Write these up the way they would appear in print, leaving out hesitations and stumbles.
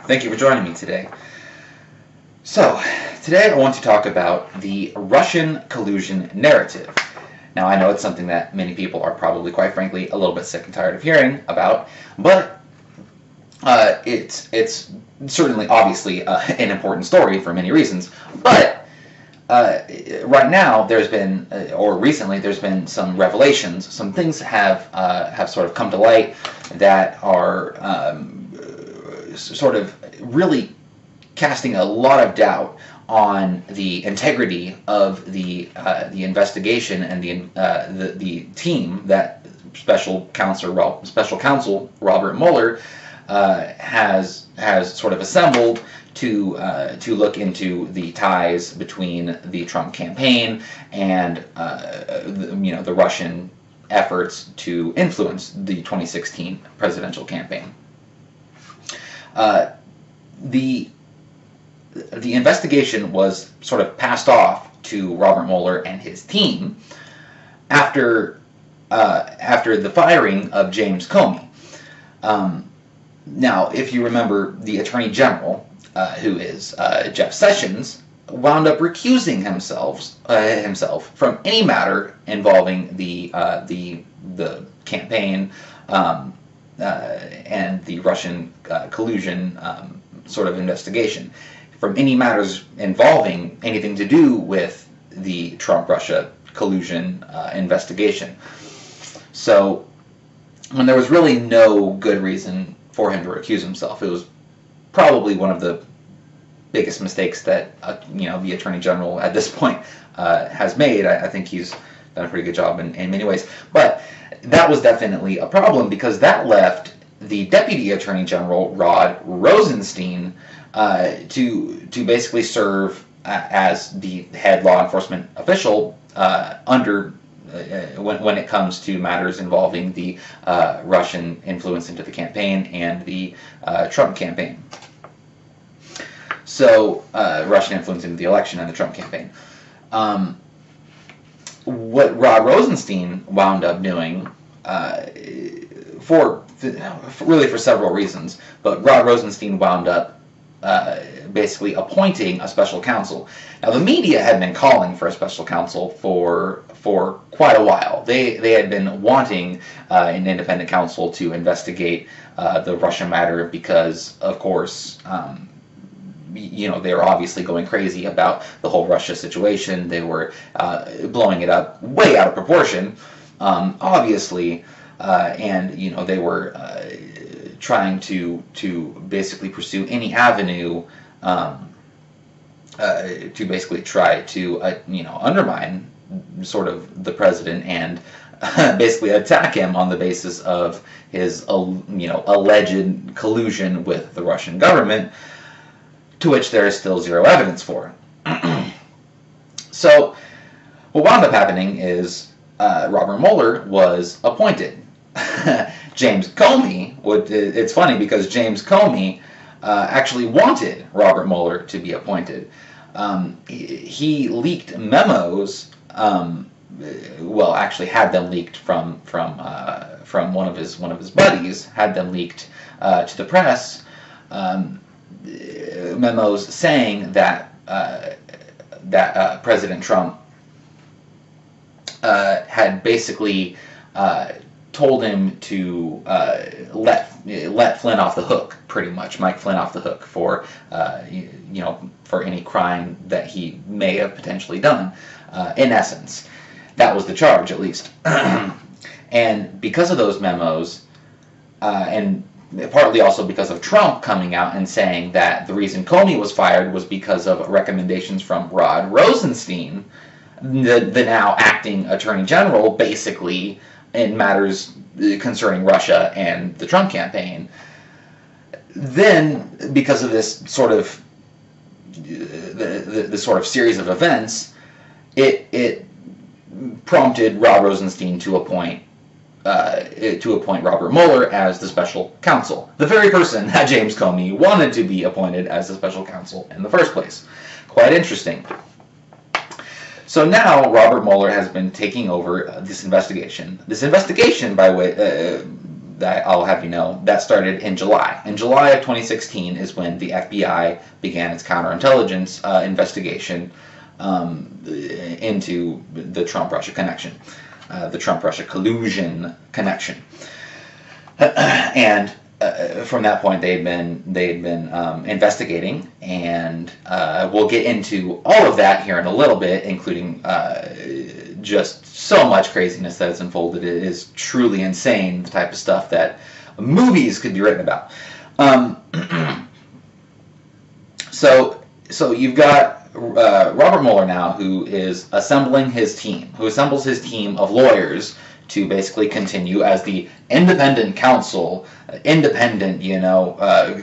Thank you for joining me today. So, today I want to talk about the Russian collusion narrative. Now, I know it's something that many people are probably, quite frankly, a little bit sick and tired of hearing about, but it's certainly, obviously, an important story for many reasons. But right now, there's been, or recently, there's been some revelations. Some things have sort of come to light that are sort of really casting a lot of doubt on the integrity of the investigation and the team that Special Counsel Robert Mueller has sort of assembled to look into the ties between the Trump campaign and the Russian efforts to influence the 2016 presidential campaign. The investigation was sort of passed off to Robert Mueller and his team after the firing of James Comey. Now, if you remember, the Attorney General, who is Jeff Sessions, wound up recusing himself from any matter involving the campaign and the Russian collusion sort of investigation, from any matters involving anything to do with the Trump-Russia collusion investigation. So, when there was really no good reason for him to recuse himself, it was probably one of the biggest mistakes that the Attorney General at this point has made. I think he's done a pretty good job in many ways, but that was definitely a problem because that left the Deputy Attorney General Rod Rosenstein to basically serve as the head law enforcement official when it comes to matters involving the Russian influence into the campaign and the Trump campaign. So, Russian influence into the election and the Trump campaign. What Rod Rosenstein wound up doing, for several reasons, but Rod Rosenstein wound up basically appointing a special counsel. Now, the media had been calling for a special counsel for quite a while. They had been wanting an independent counsel to investigate the Russia matter because, of course, they were obviously going crazy about the whole Russia situation. They were blowing it up way out of proportion, obviously, and they were trying to basically pursue any avenue to basically try to undermine sort of the president and basically attack him on the basis of his alleged collusion with the Russian government, to which there is still zero evidence for. So, what wound up happening is Robert Mueller was appointed. James Comey, it's funny because James Comey actually wanted Robert Mueller to be appointed. He leaked memos, actually had them leaked from one of his buddies, had them leaked to the press, memos saying that President Trump had basically told him to let Flynn off the hook, pretty much, Mike Flynn off the hook for for any crime that he may have potentially done. In essence, that was the charge, at least. And because of those memos, and partly also because of Trump coming out and saying that the reason Comey was fired was because of recommendations from Rod Rosenstein, the now acting Attorney General, basically, in matters concerning Russia and the Trump campaign. Then, because of this sort of the sort of series of events, it prompted Rod Rosenstein to appoint Robert Mueller as the special counsel, the very person that James Comey wanted to be appointed as the special counsel in the first place. Quite interesting. So now Robert Mueller has been taking over this investigation. This investigation, by the way, that I'll have you know, that started in July. In July of 2016 is when the FBI began its counterintelligence investigation into the Trump-Russia connection, the Trump-Russia collusion connection. And from that point, they'd been investigating, and we'll get into all of that here in a little bit, including just so much craziness that has unfolded. It is truly insane, the type of stuff that movies could be written about. So you've got Robert Mueller now, who is assembling his team, who assembles his team of lawyers to basically continue as the independent counsel, independent,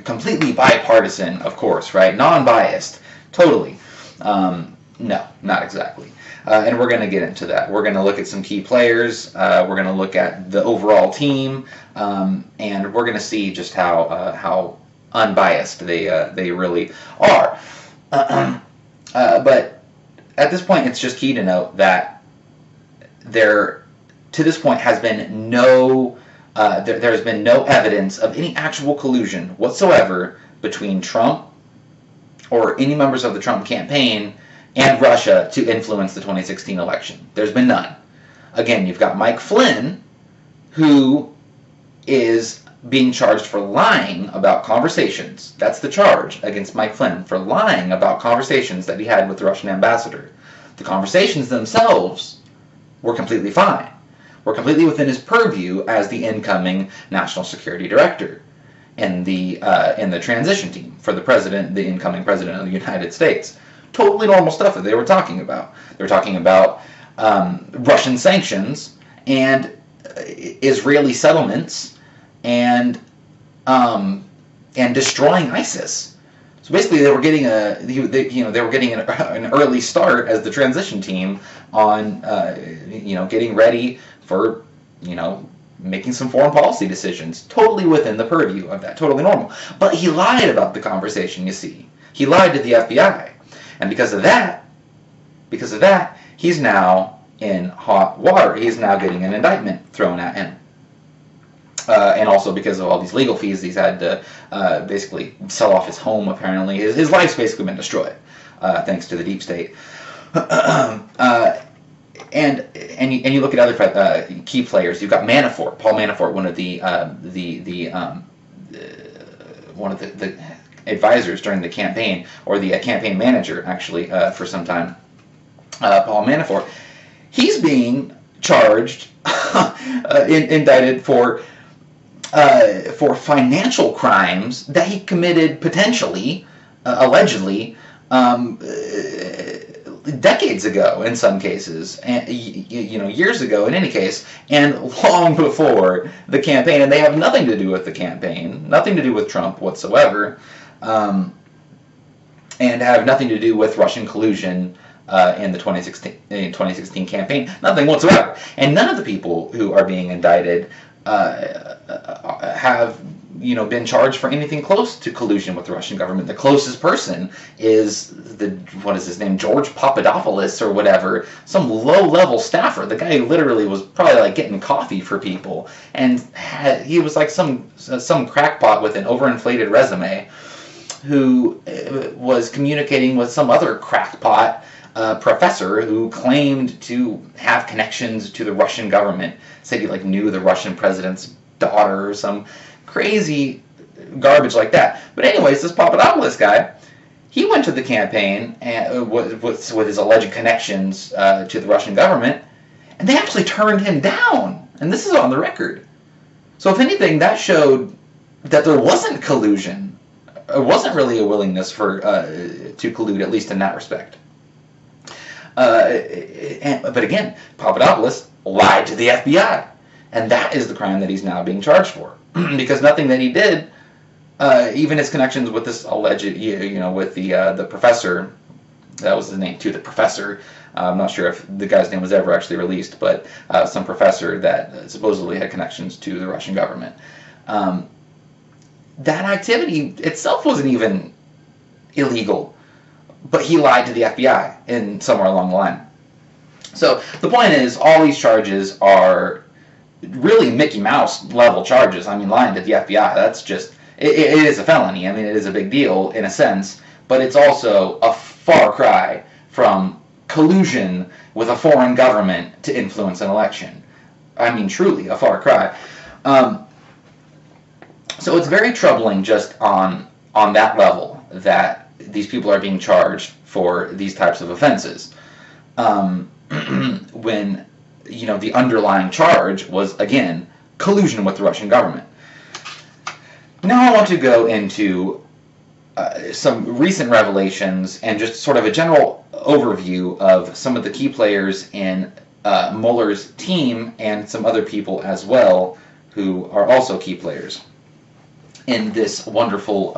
completely bipartisan, of course, right? Non-biased, totally. No, not exactly. And we're going to get into that. We're going to look at some key players. We're going to look at the overall team, and we're going to see just how unbiased they really are. But at this point, it's just key to note that there, to this point, has been no there has been no evidence of any actual collusion whatsoever between Trump or any members of the Trump campaign and Russia to influence the 2016 election. There's been none. Again, you've got Mike Flynn, who is being charged for lying about conversations. That's the charge against Mike Flynn, for lying about conversations that he had with the Russian ambassador. The conversations themselves were completely fine. Were completely within his purview as the incoming national security director in the transition team for the president, the incoming president of the United States. Totally normal stuff that they were talking about. They were talking about Russian sanctions and Israeli settlements and destroying ISIS. So basically, they were getting an early start as the transition team on getting ready for making some foreign policy decisions. Totally within the purview of that. Totally normal. But he lied about the conversation. You see, he lied to the FBI, and because of that, he's now in hot water. He's now getting an indictment thrown at him. And also because of all these legal fees, he's had to basically sell off his home, apparently. His life's basically been destroyed, thanks to the deep state. And you look at other key players. You've got Manafort, Paul Manafort, one of the advisors during the campaign, or the campaign manager, actually, for some time. Paul Manafort. He's being charged, indicted for financial crimes that he committed potentially, allegedly, decades ago in some cases, and years ago in any case, and long before the campaign. And they have nothing to do with the campaign, nothing to do with Trump whatsoever, and have nothing to do with Russian collusion in the 2016 campaign. Nothing whatsoever. And none of the people who are being indicted have been charged for anything close to collusion with the Russian government. The closest person is what is his name, George Papadopoulos or whatever, some low-level staffer. The guy who literally was probably like getting coffee for people, and he was like some crackpot with an overinflated resume who was communicating with some other crackpot professor who claimed to have connections to the Russian government. Said he knew the Russian president's daughter or some crazy garbage like that. But anyways, this Papadopoulos guy, he went to the campaign and with his alleged connections to the Russian government, and they actually turned him down. And this is on the record. So if anything, that showed that there wasn't collusion. It wasn't really a willingness to collude, at least in that respect. But again, Papadopoulos lied to the FBI, and that is the crime that he's now being charged for. Because nothing that he did, even his connections with this alleged, with the professor, that was his name too, the professor. I'm not sure if the guy's name was ever actually released, but some professor that supposedly had connections to the Russian government. That activity itself wasn't even illegal, but he lied to the FBI in somewhere along the line. So the point is, all these charges are really Mickey Mouse level charges. I mean, lying to the FBI, that's just, it is a felony. I mean, it is a big deal in a sense, but it's also a far cry from collusion with a foreign government to influence an election. I mean, truly a far cry. So it's very troubling just on that level that these people are being charged for these types of offenses. When, you know, the underlying charge was, again, collusion with the Russian government. Now I want to go into some recent revelations and just sort of a general overview of some of the key players in Mueller's team and some other people as well who are also key players in this wonderful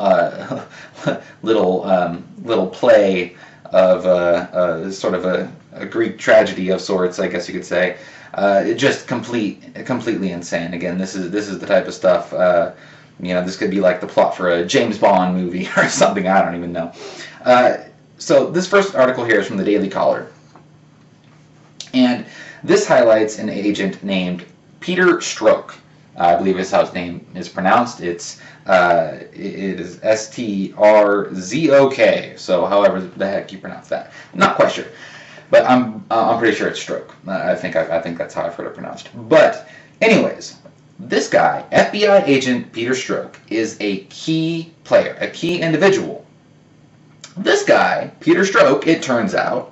little play of sort of a Greek tragedy of sorts, I guess you could say. Just completely insane. Again, this is the type of stuff. You know, this could be like the plot for a James Bond movie or something. I don't even know. So this first article here is from the Daily Caller, and this highlights an agent named Peter Strzok. I believe is how his name is pronounced. It is Strzok. So however the heck you pronounce that, I'm not quite sure, but I'm pretty sure it's Stroke. I think that's how I've heard it pronounced. But anyways, this guy, FBI agent Peter Strzok, is a key player, a key individual. This guy, Peter Strzok, it turns out,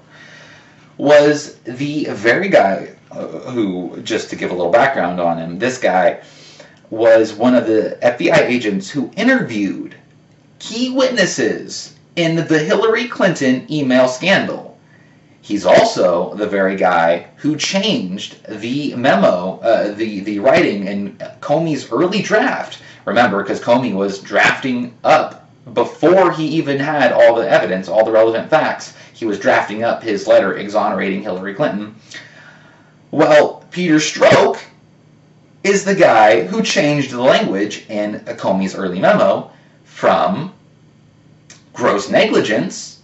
was the very guy who, just to give a little background on him, this guy was one of the FBI agents who interviewed key witnesses in the Hillary Clinton email scandal. He's also the very guy who changed the memo, the writing in Comey's early draft. Remember, because Comey was drafting up before he even had all the evidence, all the relevant facts. He was drafting up his letter exonerating Hillary Clinton. Well, Peter Strzok is the guy who changed the language in Comey's early memo from gross negligence,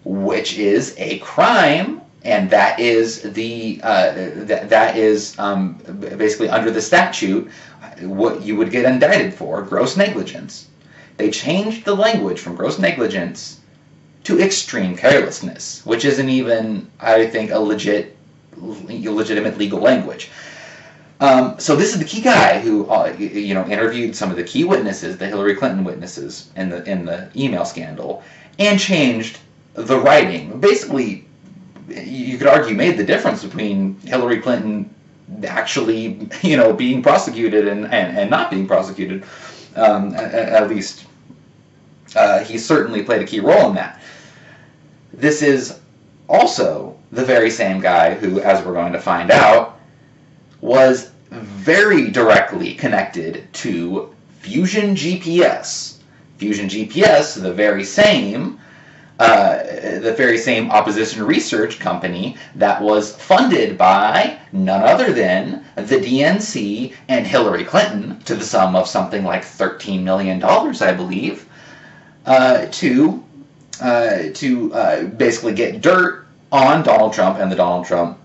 which is a crime, and that is basically under the statute what you would get indicted for, gross negligence. They changed the language from gross negligence to extreme carelessness, which isn't even, I think, a legitimate legal language. So this is the key guy who, interviewed some of the key witnesses, the Hillary Clinton witnesses in the email scandal, and changed the writing. Basically, you could argue made the difference between Hillary Clinton actually, being prosecuted and not being prosecuted. At least, he certainly played a key role in that. This is also the very same guy who, as we're going to find out, was very directly connected to Fusion GPS. Fusion GPS, the very same opposition research company that was funded by none other than the DNC and Hillary Clinton to the sum of something like $13 million, I believe, to basically get dirt on Donald Trump and the Donald Trump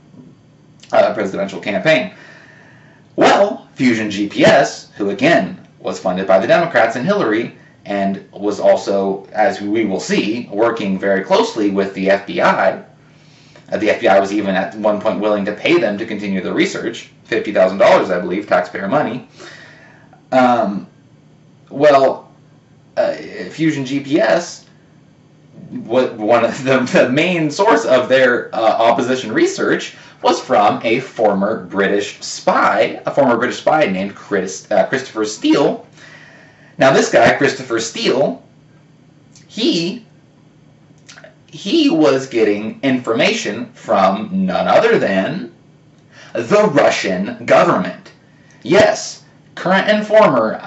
presidential campaign. Well, Fusion GPS, who again was funded by the Democrats and Hillary, and was also, as we will see, working very closely with the FBI. The FBI was even at one point willing to pay them to continue the research, $50,000, I believe, taxpayer money. Fusion GPS, one of the main source of their opposition research was from a former British spy named Christopher Steele. Now, this guy, Christopher Steele, he was getting information from none other than the Russian government. Yes, current and former,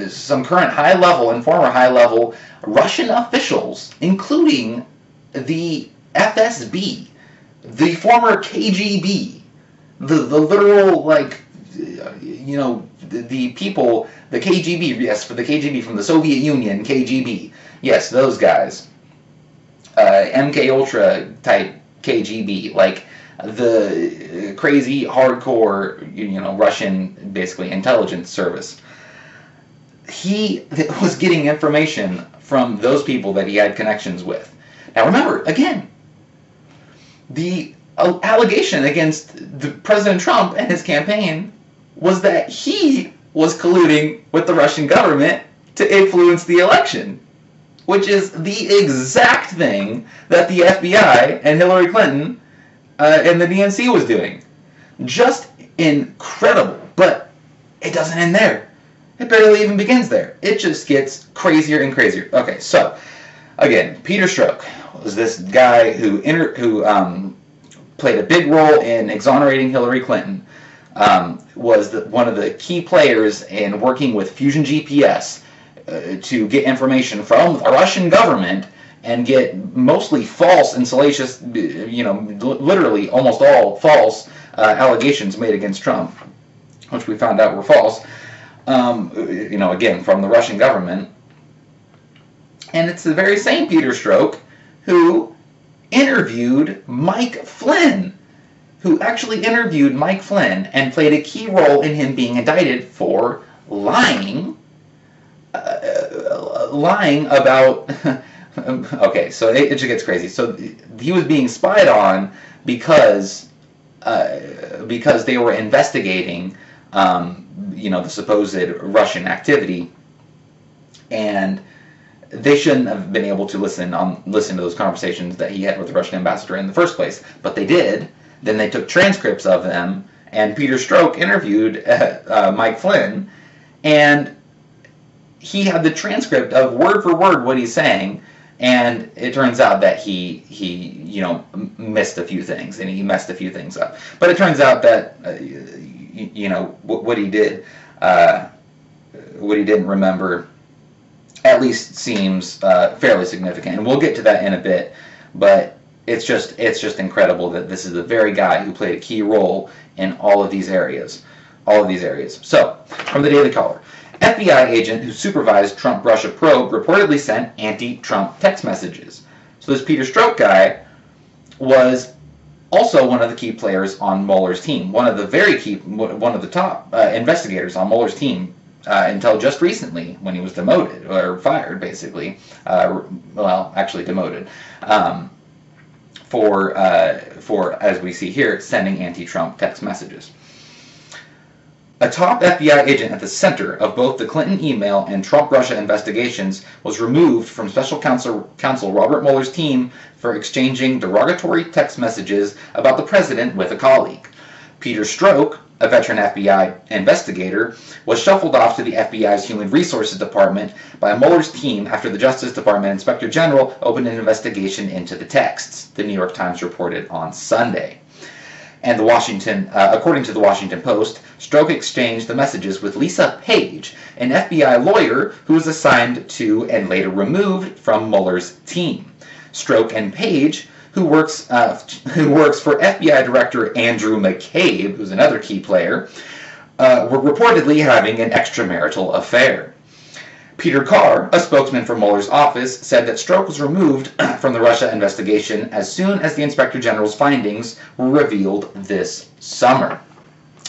some current high-level and former high-level Russian officials, including the FSB, the former KGB, the literal, the people, the KGB, yes, for the KGB from the Soviet Union, KGB, yes, those guys, MK Ultra type KGB, the crazy, hardcore, Russian, basically, intelligence service. He was getting information from those people that he had connections with. Now remember, again, the allegation against President Trump and his campaign was that he was colluding with the Russian government to influence the election, which is the exact thing that the FBI and Hillary Clinton and the DNC was doing. Just incredible, but it doesn't end there. It barely even begins there. It just gets crazier and crazier. Okay, so again, Peter Strzok was this guy who played a big role in exonerating Hillary Clinton. Was one of the key players in working with Fusion GPS to get information from the Russian government and get mostly false and salacious, literally almost all false allegations made against Trump, which we found out were false. Again, from the Russian government. And it's the very same Peter Strzok who interviewed Mike Flynn, who actually interviewed Mike Flynn and played a key role in him being indicted for lying about... Okay, so it just gets crazy. So he was being spied on because they were investigating the supposed Russian activity, and they shouldn't have been able to listen to those conversations that he had with the Russian ambassador in the first place, but they did. Then they took transcripts of them, and Peter Strzok interviewed Mike Flynn, and he had the transcript of word for word what he's saying, and it turns out that he missed a few things, and he messed a few things up. But it turns out that what he did, what he didn't remember, at least seems fairly significant, and we'll get to that in a bit. But it's just incredible that this is the very guy who played a key role in all of these areas. So, from the Daily Caller, FBI agent who supervised Trump-Russia probe reportedly sent anti-Trump text messages. So this Peter Strzok guy was also one of the key players on Mueller's team, one of the top investigators on Mueller's team until just recently, when he was demoted or fired, basically. Actually demoted. For, as we see here, sending anti-Trump text messages. A top FBI agent at the center of both the Clinton email and Trump-Russia investigations was removed from Special Counsel Robert Mueller's team for exchanging derogatory text messages about the president with a colleague. Peter Strzok, a veteran FBI investigator, was shuffled off to the FBI's Human Resources Department by Mueller's team after the Justice Department Inspector General opened an investigation into the texts, the New York Times reported on Sunday. And according to the Washington Post, Strzok exchanged the messages with Lisa Page, an FBI lawyer who was assigned to and later removed from Mueller's team. Strzok and Page, who works for FBI Director Andrew McCabe, who's another key player, were reportedly having an extramarital affair. Peter Carr, a spokesman for Mueller's office, said that Strzok was removed from the Russia investigation as soon as the Inspector General's findings were revealed this summer.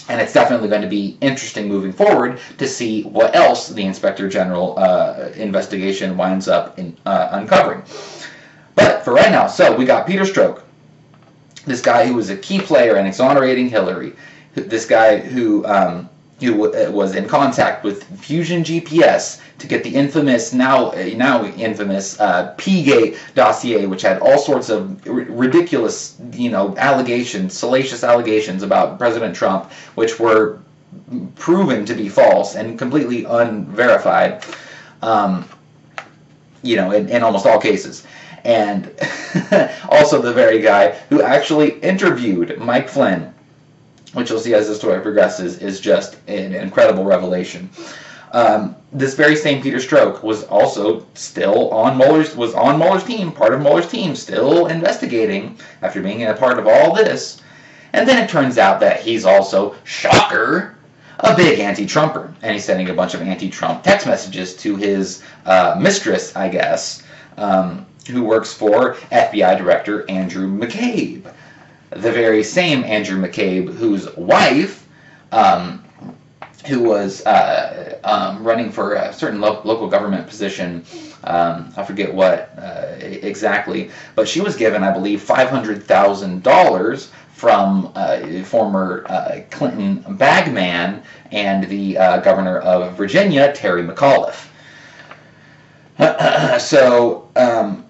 And it's definitely going to be interesting moving forward to see what else the Inspector General investigation winds up uncovering. But for right now, so we got Peter Strzok, this guy who was a key player in exonerating Hillary, this guy who was in contact with Fusion GPS to get the infamous, now infamous P-Gate dossier, which had all sorts of ridiculous, allegations, salacious allegations about President Trump, which were proven to be false and completely unverified, in almost all cases. And also the very guy who actually interviewed Mike Flynn, which you'll see as the story progresses, is just an incredible revelation. This very same Peter Strzok was also still on Mueller's team, part of Mueller's team, still investigating after being a part of all this. And then it turns out that he's also, shocker, a big anti-Trumper. And he's sending a bunch of anti-Trump text messages to his mistress, I guess, who works for FBI Director Andrew McCabe. the very same Andrew McCabe whose wife, who was running for a certain local government position. I forget what exactly, but she was given, I believe, $500,000 from former Clinton bagman and the governor of Virginia, Terry McAuliffe. So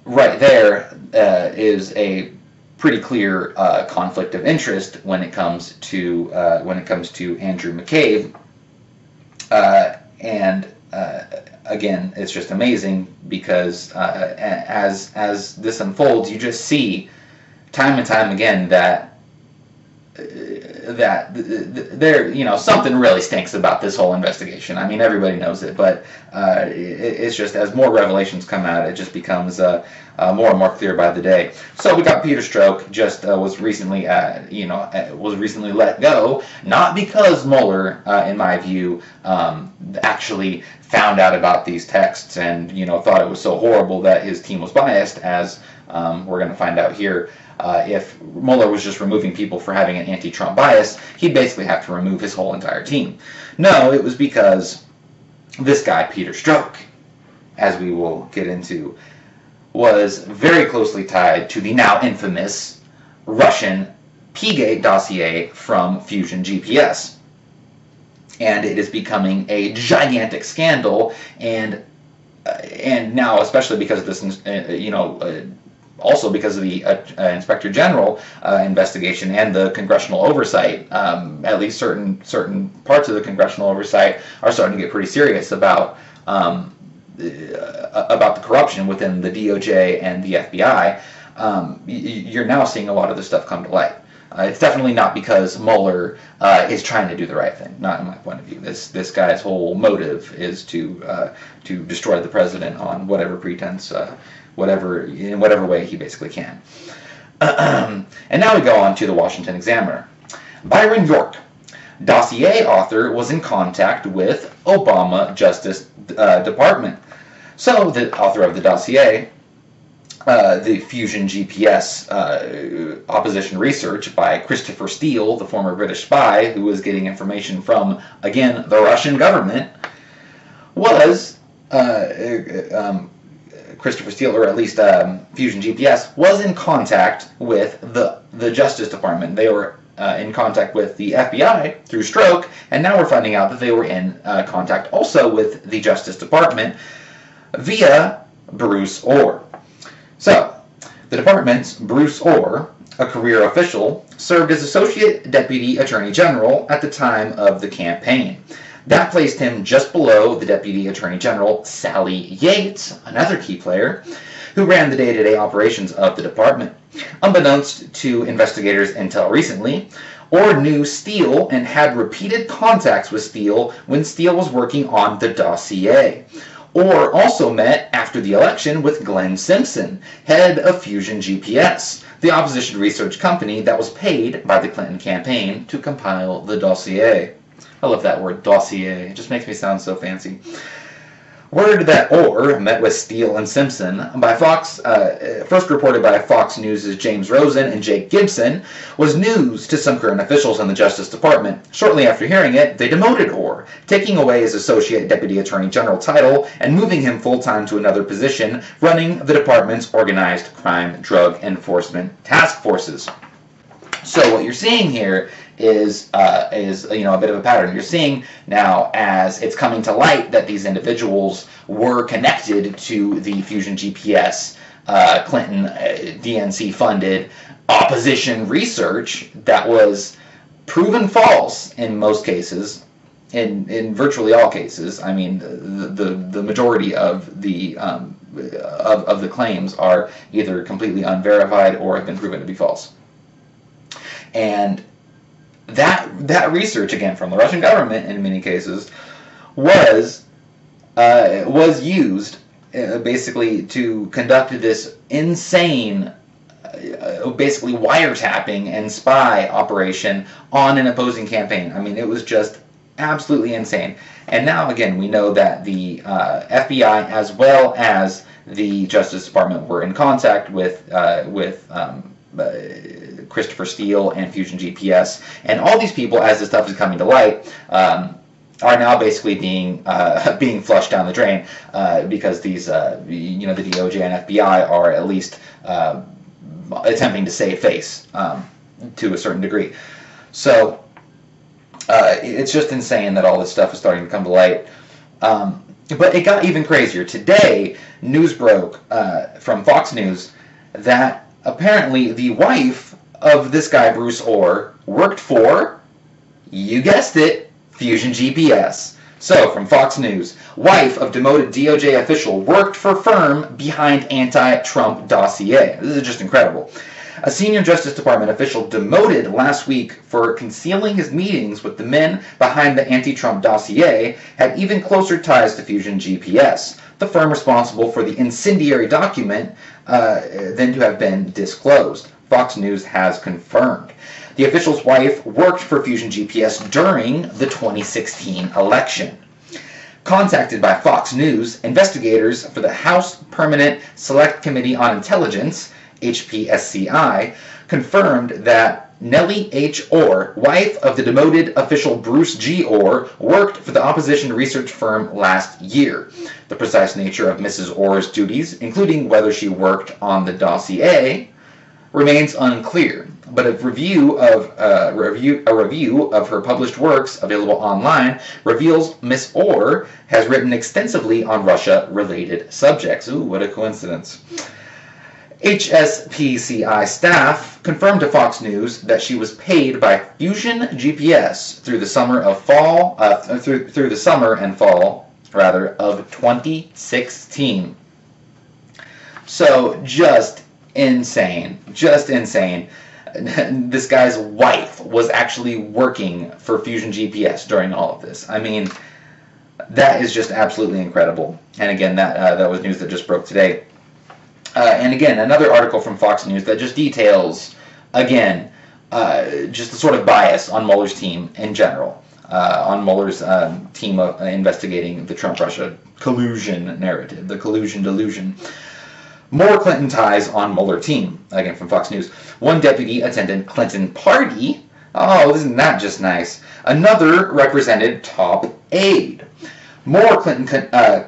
right there is a pretty clear conflict of interest when it comes to Andrew McCabe. And again, it's just amazing because as this unfolds, you just see time and time again that there, something really stinks about this whole investigation. I mean, everybody knows it, but it's just as more revelations come out, it just becomes more and more clear by the day. So we got Peter Strzok just was recently let go, not because Mueller, in my view, actually found out about these texts and thought it was so horrible that his team was biased, as we're going to find out here. If Mueller was just removing people for having an anti-Trump bias, he'd basically have to remove his whole entire team. No, it was because this guy, Peter Strzok, as we will get into, was very closely tied to the now infamous Russian P-Gate dossier from Fusion GPS. And it is becoming a gigantic scandal, and now, especially because of this, also because of the Inspector General investigation and the congressional oversight, at least certain parts of the congressional oversight are starting to get pretty serious about the corruption within the DOJ and the FBI. You're now seeing a lot of this stuff come to light. It's definitely not because Mueller is trying to do the right thing. Not in my point of view. This guy's whole motive is to destroy the president on whatever pretense. In whatever way he basically can. And now we go on to the Washington Examiner. Byron York, dossier author, was in contact with Obama Justice Department. So the author of the dossier, the Fusion GPS opposition research by Christopher Steele, the former British spy who was getting information from, again, the Russian government, was Christopher Steele, or at least Fusion GPS, was in contact with the Justice Department. They were in contact with the FBI through Strzok, and now we're finding out that they were in contact also with the Justice Department via Bruce Orr. So, the department's Bruce Orr, a career official, served as Associate Deputy Attorney General at the time of the campaign. That placed him just below the Deputy Attorney General, Sally Yates, another key player, who ran the day-to-day operations of the department. Unbeknownst to investigators until recently, Orr knew Steele and had repeated contacts with Steele when Steele was working on the dossier. Orr also met after the election with Glenn Simpson, head of Fusion GPS, the opposition research company that was paid by the Clinton campaign to compile the dossier. I love that word, dossier. It just makes me sound so fancy. Word that Orr met with Steele and Simpson by Fox, first reported by Fox News' James Rosen and Jake Gibson, was news to some current officials in the Justice Department. Shortly after hearing it, they demoted Orr, taking away his Associate Deputy Attorney General title and moving him full-time to another position, running the department's Organized Crime Drug Enforcement Task Forces. So what you're seeing here is a bit of a pattern. You're seeing now, as it's coming to light, that these individuals were connected to the Fusion GPS, Clinton DNC-funded opposition research that was proven false in most cases, in virtually all cases. I mean, the majority of the claims are either completely unverified or have been proven to be false. And that research, again, from the Russian government in many cases, was used basically to conduct this insane, basically wiretapping and spy operation on an opposing campaign. I mean, it was just absolutely insane. And now, again, we know that the FBI as well as the Justice Department were in contact with Christopher Steele and Fusion GPS, and all these people, as this stuff is coming to light, are now basically being flushed down the drain because these the DOJ and FBI are at least attempting to save face to a certain degree. So it's just insane that all this stuff is starting to come to light. But it got even crazier. Today, news broke from Fox News that apparently the wife of this guy, Bruce Orr, worked for, you guessed it, Fusion GPS. So, from Fox News, wife of demoted DOJ official worked for firm behind anti-Trump dossier. This is just incredible. A senior Justice Department official demoted last week for concealing his meetings with the men behind the anti-Trump dossier had even closer ties to Fusion GPS, the firm responsible for the incendiary document than to have been disclosed. Fox News has confirmed. The official's wife worked for Fusion GPS during the 2016 election. Contacted by Fox News, investigators for the House Permanent Select Committee on Intelligence, HPSCI, confirmed that Nellie H. Orr, wife of the demoted official Bruce G. Orr, worked for the opposition research firm last year. The precise nature of Mrs. Orr's duties, including whether she worked on the dossier, remains unclear. But a review of her published works available online reveals Miss Orr has written extensively on Russia-related subjects. Ooh, what a coincidence. HSPCI staff confirmed to Fox News that she was paid by Fusion GPS through the summer and fall of 2016. So just insane. This guy's wife was actually working for Fusion GPS during all of this. I mean, that is just absolutely incredible. And again, that was news that just broke today. And again, another article from Fox News that just details, again, just the sort of bias on Mueller's team in general, on Mueller's team of investigating the Trump-Russia collusion narrative, the collusion delusion. More Clinton ties on Mueller team, again from Fox News. One deputy attended Clinton party. Oh, isn't that just nice? Another represented top aide. More Clinton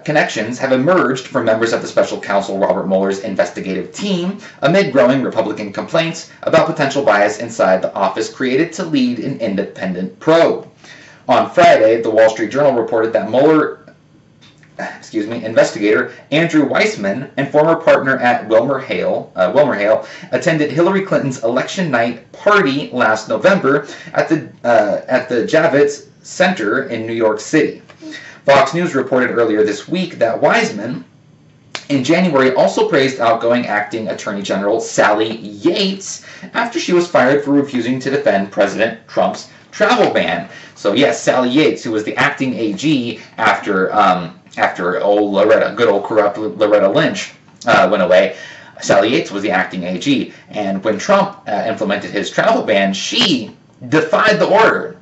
connections have emerged from members of the special counsel Robert Mueller's investigative team amid growing Republican complaints about potential bias inside the office created to lead an independent probe. On Friday, the Wall Street Journal reported that Mueller investigator Andrew Weissman and former partner at WilmerHale attended Hillary Clinton's election night party last November at the Javits Center in New York City. Fox News reported earlier this week that Weissman, in January, also praised outgoing acting Attorney General Sally Yates after she was fired for refusing to defend President Trump's travel ban. So yes, Sally Yates, who was the acting AG after good old corrupt Loretta Lynch went away. Sally Yates was the acting AG, and when Trump implemented his travel ban, she defied the order.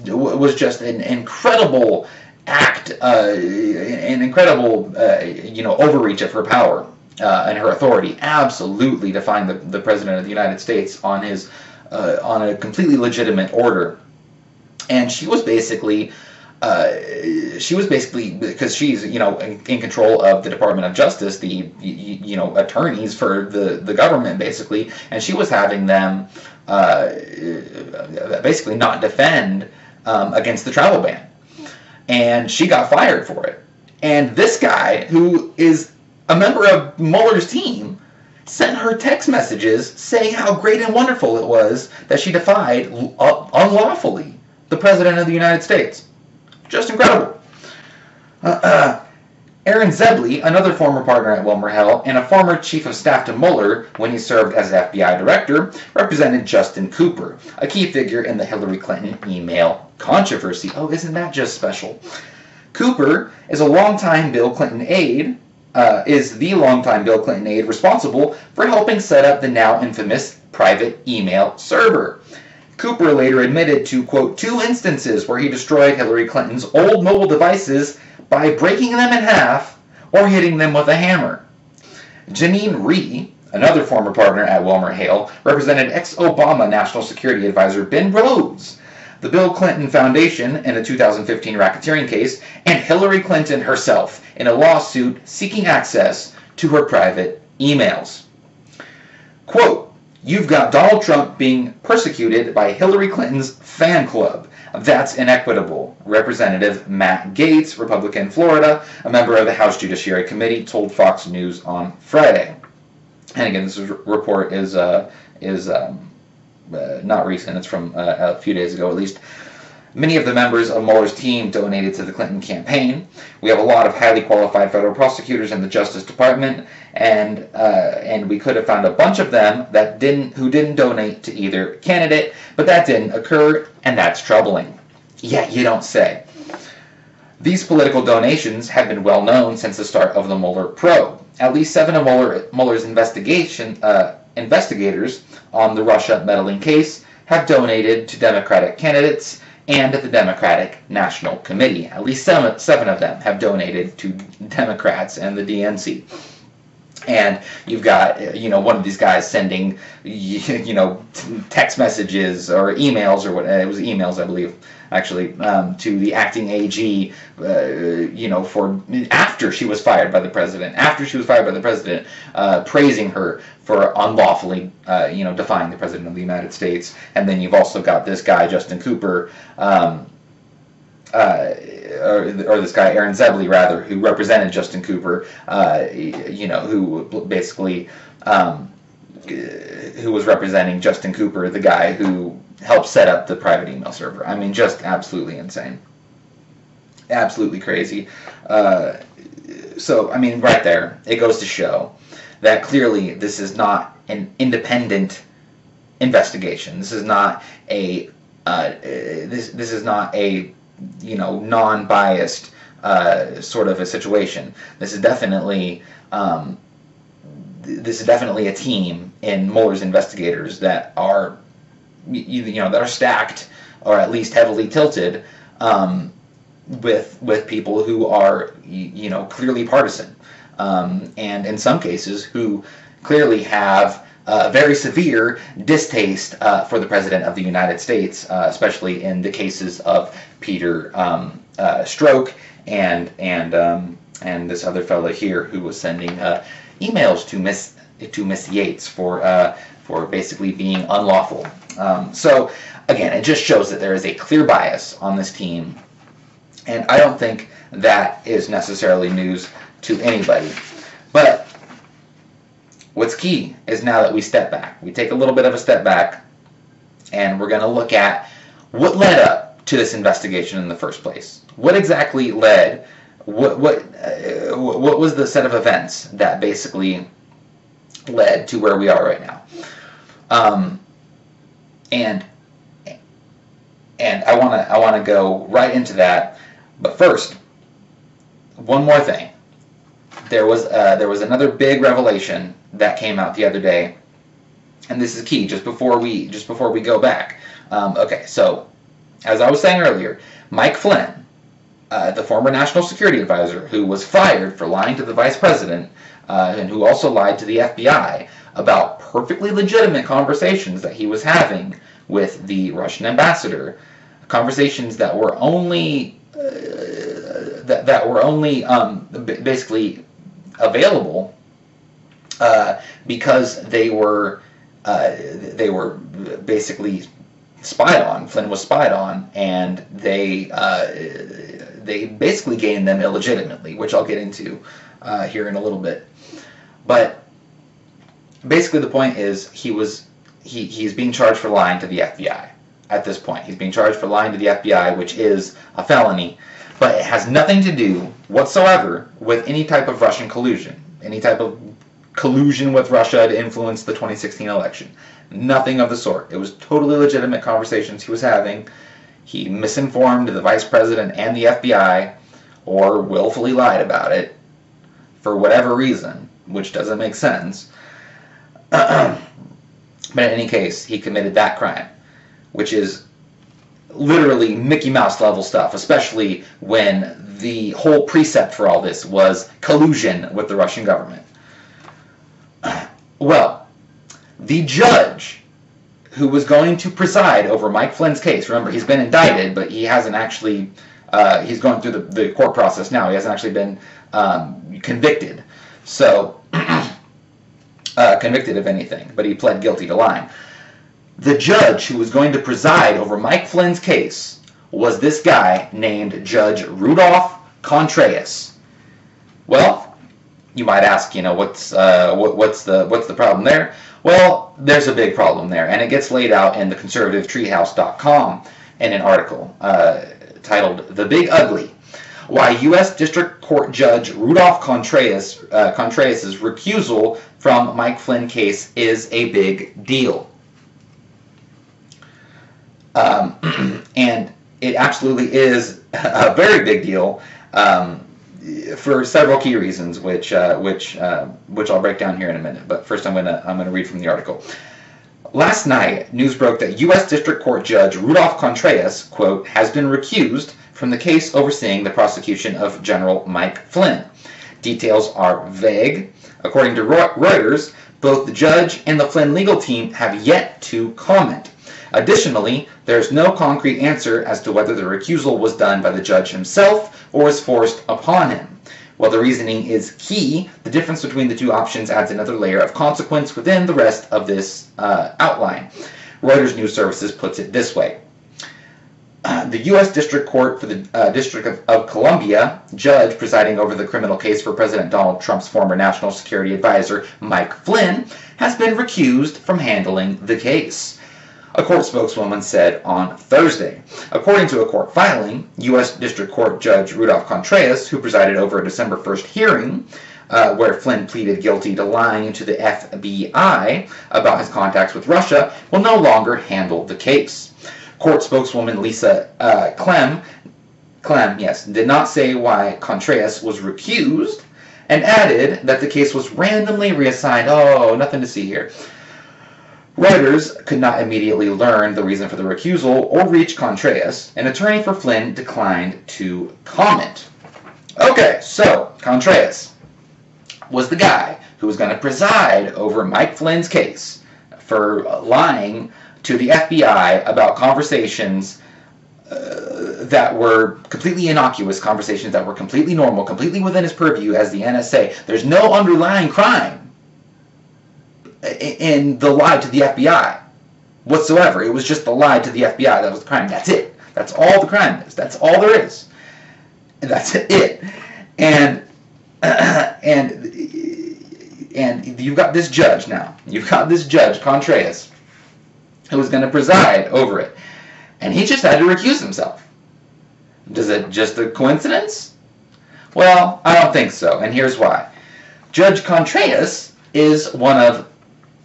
It was just an incredible act, an incredible overreach of her power and her authority, absolutely defying the President of the United States on his on a completely legitimate order. And she was basically because she's in control of the Department of Justice, the attorneys for the government basically, and she was having them basically not defend against the travel ban. And she got fired for it. And this guy, who is a member of Mueller's team, sent her text messages saying how great and wonderful it was that she defied unlawfully the President of the United States. Just incredible. Aaron Zebley, another former partner at WilmerHale and a former chief of staff to Mueller when he served as FBI director, represented Justin Cooper, a key figure in the Hillary Clinton email controversy. Oh, isn't that just special? Cooper is the longtime Bill Clinton aide responsible for helping set up the now infamous private email server. Cooper later admitted to, quote, 2 instances where he destroyed Hillary Clinton's old mobile devices by breaking them in half or hitting them with a hammer. Janine Rhee, Another former partner at WilmerHale represented ex-Obama National Security Advisor Ben Rhodes, the Bill Clinton Foundation in a 2015 racketeering case, and Hillary Clinton herself in a lawsuit seeking access to her private emails. Quote, "You've got Donald Trump being persecuted by Hillary Clinton's fan club. That's inequitable," Representative Matt Gaetz, Republican Florida, a member of the House Judiciary Committee, told Fox News on Friday. And again, this report is not recent. It's from a few days ago, at least. Many of the members of Mueller's team donated to the Clinton campaign. We have a lot of highly qualified federal prosecutors in the Justice Department, and we could have found a bunch of them who didn't donate to either candidate, but that didn't occur, and that's troubling. Yeah, you don't say. These political donations have been well known since the start of the Mueller probe. At least 7 of Mueller's investigators on the Russia meddling case have donated to Democratic candidates and the Democratic National Committee. At least seven of them have donated to Democrats and the DNC. And you've got, one of these guys sending, text messages or emails, or what it was, emails, I believe, actually, to the acting AG, for after she was fired by the president, praising her for unlawfully, defying the president of the United States. And then you've also got this guy, Justin Cooper, or this guy, Aaron Zebley, rather, who represented Justin Cooper, who basically, who was representing Justin Cooper, the guy who helped set up the private email server. I mean, just absolutely insane. Absolutely crazy. So, I mean, right there, it goes to show that clearly this is not an independent investigation. This is not a this is not a non-biased sort of a situation. This is definitely a team in Mueller's investigators that are that are stacked, or at least heavily tilted, with people who are clearly partisan, and in some cases who clearly have very severe distaste for the President of the United States, especially in the cases of Peter Strzok and this other fellow here who was sending emails to Miss Yates for basically being unlawful. So again, it just shows that there is a clear bias on this team, and I don't think that is necessarily news to anybody. But what's key is now that we step back, we take a little bit of a step back, and we're going to look at what led up to this investigation in the first place. What exactly led? What was the set of events that basically led to where we are right now? And I want to go right into that. But first, one more thing. There was another big revelation that came out the other day, and this is key. Just before we go back. Okay, so as I was saying earlier, Mike Flynn, the former National Security Advisor, who was fired for lying to the Vice President, and who also lied to the FBI about perfectly legitimate conversations that he was having with the Russian ambassador, conversations that were only basically available because they were basically spied on. Flynn was spied on, and they basically gained them illegitimately, which I'll get into here in a little bit. But basically, the point is he's being charged for lying to the FBI. At this point, he's being charged for lying to the FBI, which is a felony, but it has nothing to do whatsoever with any type of Russian collusion, any type of collusion with Russia to influence the 2016 election. Nothing of the sort. It was totally legitimate conversations he was having. He misinformed the Vice President and the FBI, or willfully lied about it for whatever reason, which doesn't make sense. But in any case, he committed that crime, which is literally Mickey Mouse level stuff, especially when the whole precept for all this was collusion with the Russian government. Well, the judge who was going to preside over Mike Flynn's case, remember, he's been indicted, but he hasn't actually, he's going through the court process now. He hasn't actually been convicted. So, convicted of anything, but he pled guilty to lying. The judge who was going to preside over Mike Flynn's case was this guy named Judge Rudolph Contreras. Well, you might ask, what's the problem there? Well, there's a big problem there, and it gets laid out in theconservativetreehouse.com in an article titled "The Big Ugly: Why U.S. District Court Judge Rudolph Contreras' recusal from Mike Flynn case is a big deal." And it absolutely is a very big deal for several key reasons, which I'll break down here in a minute. But first, I'm gonna read from the article. Last night, news broke that U.S. District Court Judge Rudolph Contreras, quote, has been recused from the case overseeing the prosecution of General Mike Flynn. Details are vague. According to Reuters, both the judge and the Flynn legal team have yet to comment. Additionally, there is no concrete answer as to whether the recusal was done by the judge himself or was forced upon him. While the reasoning is key, the difference between the two options adds another layer of consequence within the rest of this outline. Reuters News Services puts it this way. The U.S. District Court for the District of Columbia, judge presiding over the criminal case for President Donald Trump's former National Security Advisor, Mike Flynn, has been recused from handling the case, a court spokeswoman said on Thursday. According to a court filing, U.S. District Court Judge Rudolph Contreras, who presided over a December 1st hearing where Flynn pleaded guilty to lying to the FBI about his contacts with Russia, will no longer handle the case. Court spokeswoman Lisa Clem, did not say why Contreras was recused, and added that the case was randomly reassigned. Oh, nothing to see here. Reuters could not immediately learn the reason for the recusal or reach Contreras. An attorney for Flynn declined to comment. Okay, so Contreras was the guy who was going to preside over Mike Flynn's case for lying to the FBI about conversations that were completely innocuous, conversations that were completely normal, completely within his purview as the NSA. There's no underlying crime in the lie to the FBI whatsoever. It was just the lie to the FBI that was the crime. That's it. That's all the crime is. That's all there is. And that's it. And you've got this judge now. You've got this judge, Contreras, who was going to preside over it. And he just had to recuse himself. Is it just a coincidence? Well, I don't think so. And here's why. Judge Contreras is one of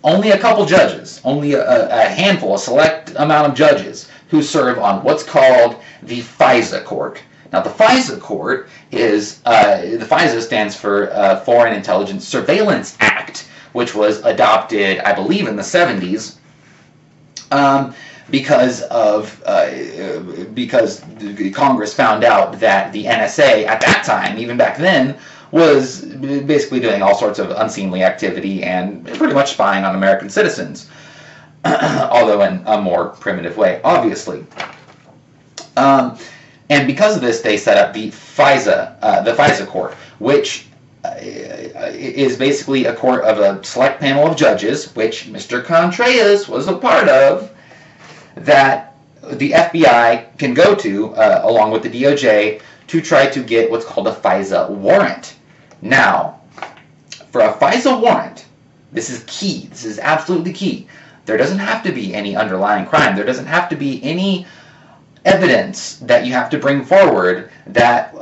only a couple judges, only a handful, a select amount of judges who serve on what's called the FISA court. Now, the FISA court is, the FISA stands for Foreign Intelligence Surveillance Act, which was adopted, I believe, in the 70s because Congress found out that the NSA at that time, even back then, was basically doing all sorts of unseemly activity and pretty much spying on American citizens, although in a more primitive way, obviously. And because of this, they set up the FISA court, which is basically a court of a select panel of judges, which Mr. Contreras was a part of, that the FBI can go to, along with the DOJ, to try to get what's called a FISA warrant. Now, for a FISA warrant, this is key. This is absolutely key. There doesn't have to be any underlying crime. There doesn't have to be any evidence that you have to bring forward that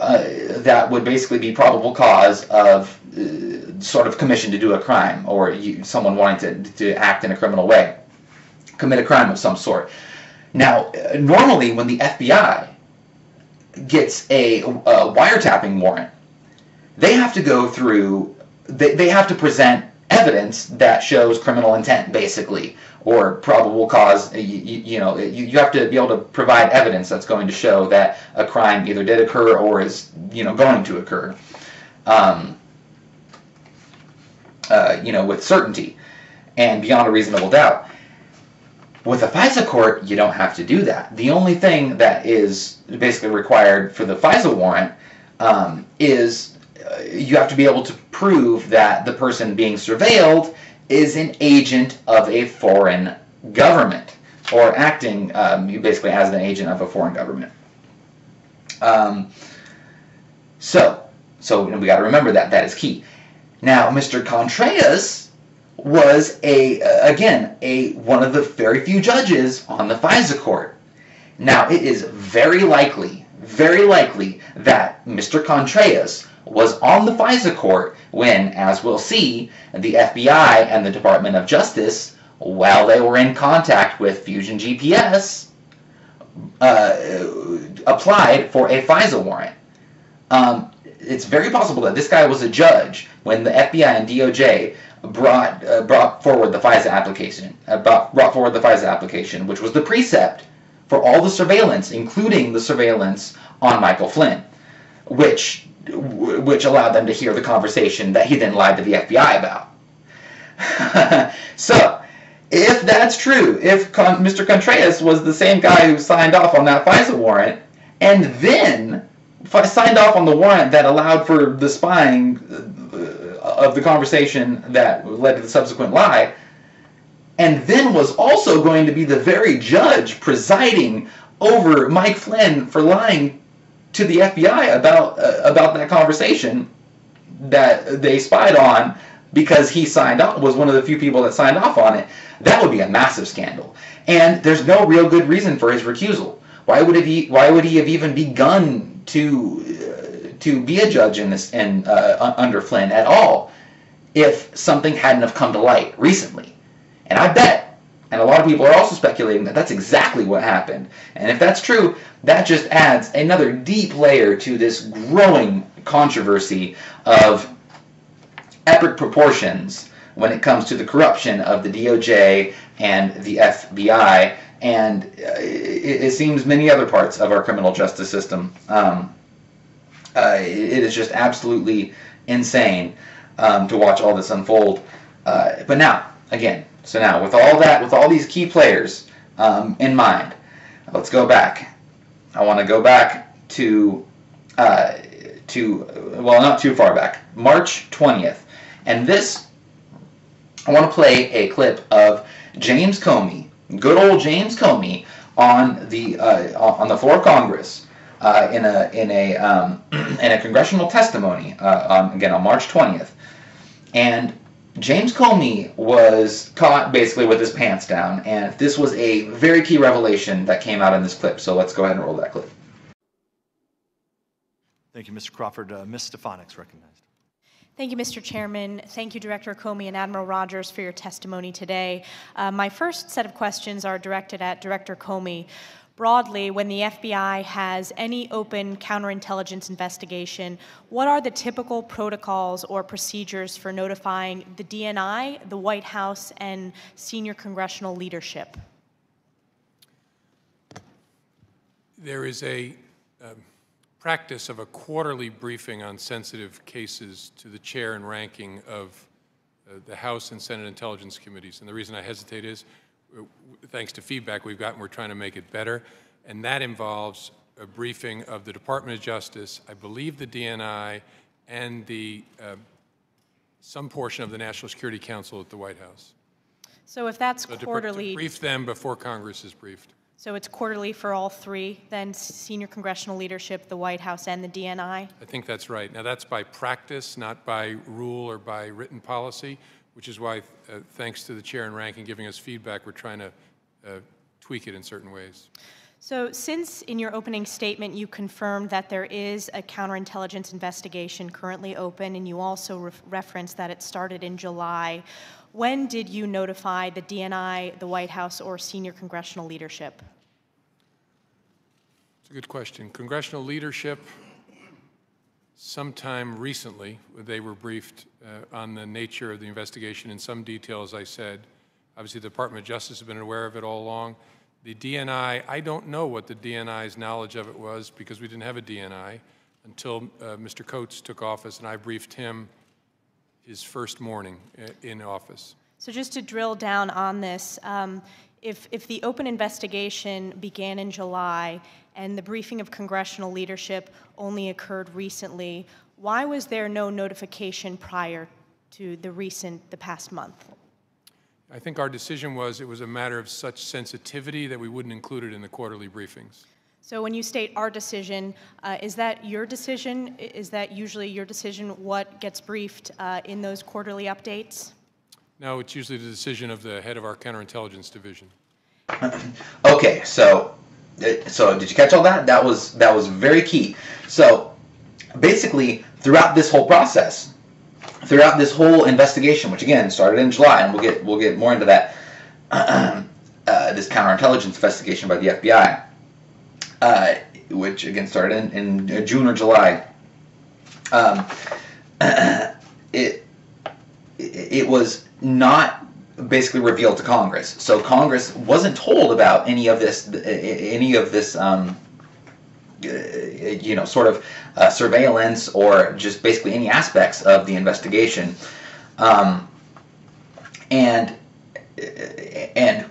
that would basically be probable cause of sort of commission to do a crime, or someone wanting to act in a criminal way, commit a crime of some sort. Now, normally when the FBI gets a wiretapping warrant, they have to go through, they have to present evidence that shows criminal intent, basically, or probable cause. You have to be able to provide evidence that's going to show that a crime either did occur or is, going to occur, with certainty. and beyond a reasonable doubt. With a FISA court, you don't have to do that. The only thing that is basically required for the FISA warrant is you have to be able to prove that the person being surveilled is an agent of a foreign government, or acting basically as an agent of a foreign government. So we got to remember that. That is key. Now, Mr. Contreras was one of the very few judges on the FISA court. Now, it is very likely that Mr. Contreras was on the FISA court when, as we'll see, the FBI and the Department of Justice, while they were in contact with Fusion GPS, applied for a FISA warrant. It's very possible that this guy was a judge when the FBI and DOJ brought forward the FISA application, which was the precept for all the surveillance, including the surveillance on Michael Flynn, which allowed them to hear the conversation that he then lied to the FBI about. So, if that's true, if Mr. Contreras was the same guy who signed off on that FISA warrant, and then signed off on the warrant that allowed for the spying of the conversation that led to the subsequent lie, and then was also going to be the very judge presiding over Mike Flynn for lying to the FBI about that conversation that they spied on because he was one of the few people that signed off on it, that would be a massive scandal. And there's no real good reason for his recusal. Why would he have even begun to be a judge under Flynn at all if something hadn't have come to light recently? And I bet, and a lot of people are also speculating, that that's exactly what happened. And if that's true, that just adds another deep layer to this growing controversy of epic proportions when it comes to the corruption of the DOJ and the FBI, and it seems many other parts of our criminal justice system. It is just absolutely insane to watch all this unfold. But now, again, with all that, with all these key players in mind, let's go back. I want to go back to not too far back, March 20th. And this, I want to play a clip of James Comey, good old James Comey, on the floor of Congress in a congressional testimony on March 20th. And James Comey was caught basically with his pants down, and this was a very key revelation that came out in this clip. So let's go ahead and roll that clip. Thank you, Mr. Crawford. Ms. Stefanik's recognized. Thank you, Mr. Chairman. Thank you, Director Comey and Admiral Rogers, for your testimony today. My first set of questions are directed at Director Comey. Broadly, when the FBI has any open counterintelligence investigation, what are the typical protocols or procedures for notifying the DNI, the White House, and senior congressional leadership? There is a practice of a quarterly briefing on sensitive cases to the chair and ranking of the House and Senate Intelligence Committees. And the reason I hesitate is, thanks to feedback we've gotten, we're trying to make it better. And that involves a briefing of the Department of Justice, I believe the DNI, and some portion of the National Security Council at the White House. So if that's quarterly... To brief them before Congress is briefed. So it's quarterly for all three, then senior congressional leadership, the White House, and the DNI? I think that's right. Now, that's by practice, not by rule or by written policy, which is why, thanks to the chair and ranking giving us feedback, we're trying to tweak it in certain ways. So since in your opening statement you confirmed that there is a counterintelligence investigation currently open, and you also referenced that it started in July, when did you notify the DNI, the White House, or senior congressional leadership? It's a good question. Congressional leadership, sometime recently, they were briefed on the nature of the investigation in some detail, as I said. Obviously, the Department of Justice has been aware of it all along. The DNI, I don't know what the DNI's knowledge of it was because we didn't have a DNI until Mr. Coates took office, and I briefed him his first morning in office. So just to drill down on this, if the open investigation began in July and the briefing of congressional leadership only occurred recently, why was there no notification prior to the past month? I think our decision was it was a matter of such sensitivity that we wouldn't include it in the quarterly briefings. So when you state our decision, is that your decision? Is that usually your decision what gets briefed in those quarterly updates? No, it's usually the decision of the head of our counterintelligence division. Okay, so did you catch all that? That was very key. So basically, throughout this whole process, throughout this whole investigation, which again started in July, and we'll get more into that, this counterintelligence investigation by the FBI, which again started in June or July. It was not basically revealed to Congress, so Congress wasn't told about any of this sort of surveillance or just basically any aspects of the investigation, and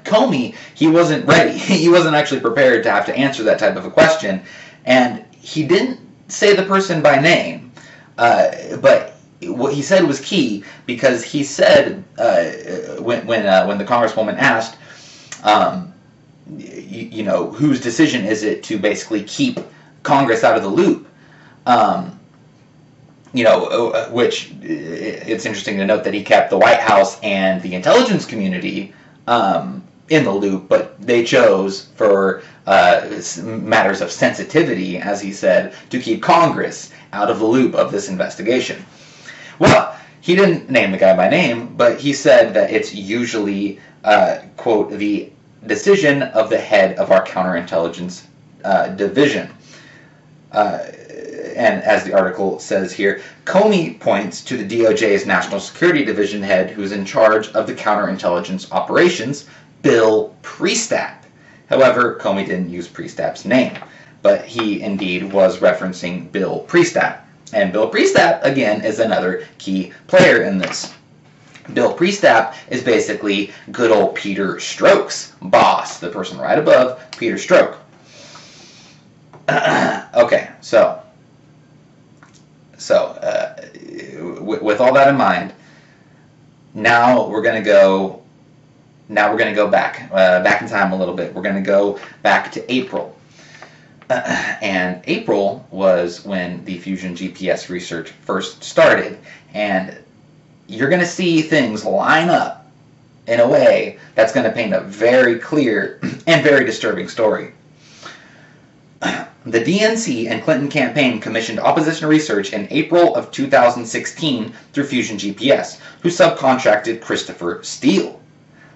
Comey, he wasn't ready. He wasn't actually prepared to have to answer that type of a question, and he didn't say the person by name, but what he said was key, because he said when the Congresswoman asked, whose decision is it to basically keep Congress out of the loop, which it's interesting to note that he kept the White House and the intelligence community in the loop, but they chose for matters of sensitivity, as he said, to keep Congress out of the loop of this investigation. Well, he didn't name the guy by name, but he said that it's usually, quote, the decision of the head of our counterintelligence division. And as the article says here, Comey points to the DOJ's National Security Division head, who's in charge of the counterintelligence operations, Bill Priestap. However, Comey didn't use Priestap's name, but he indeed was referencing Bill Priestap. And Bill Priestap, again, is another key player in this. Bill Priestap is basically good old Peter Strzok's boss, the person right above Peter Strzok. Okay, so with all that in mind, now we're going to go back in time a little bit. We're going to go back to April. And April was when the Fusion GPS research first started, and you're going to see things line up in a way that's going to paint a very clear and very disturbing story. The DNC and Clinton campaign commissioned opposition research in April of 2016 through Fusion GPS, who subcontracted Christopher Steele.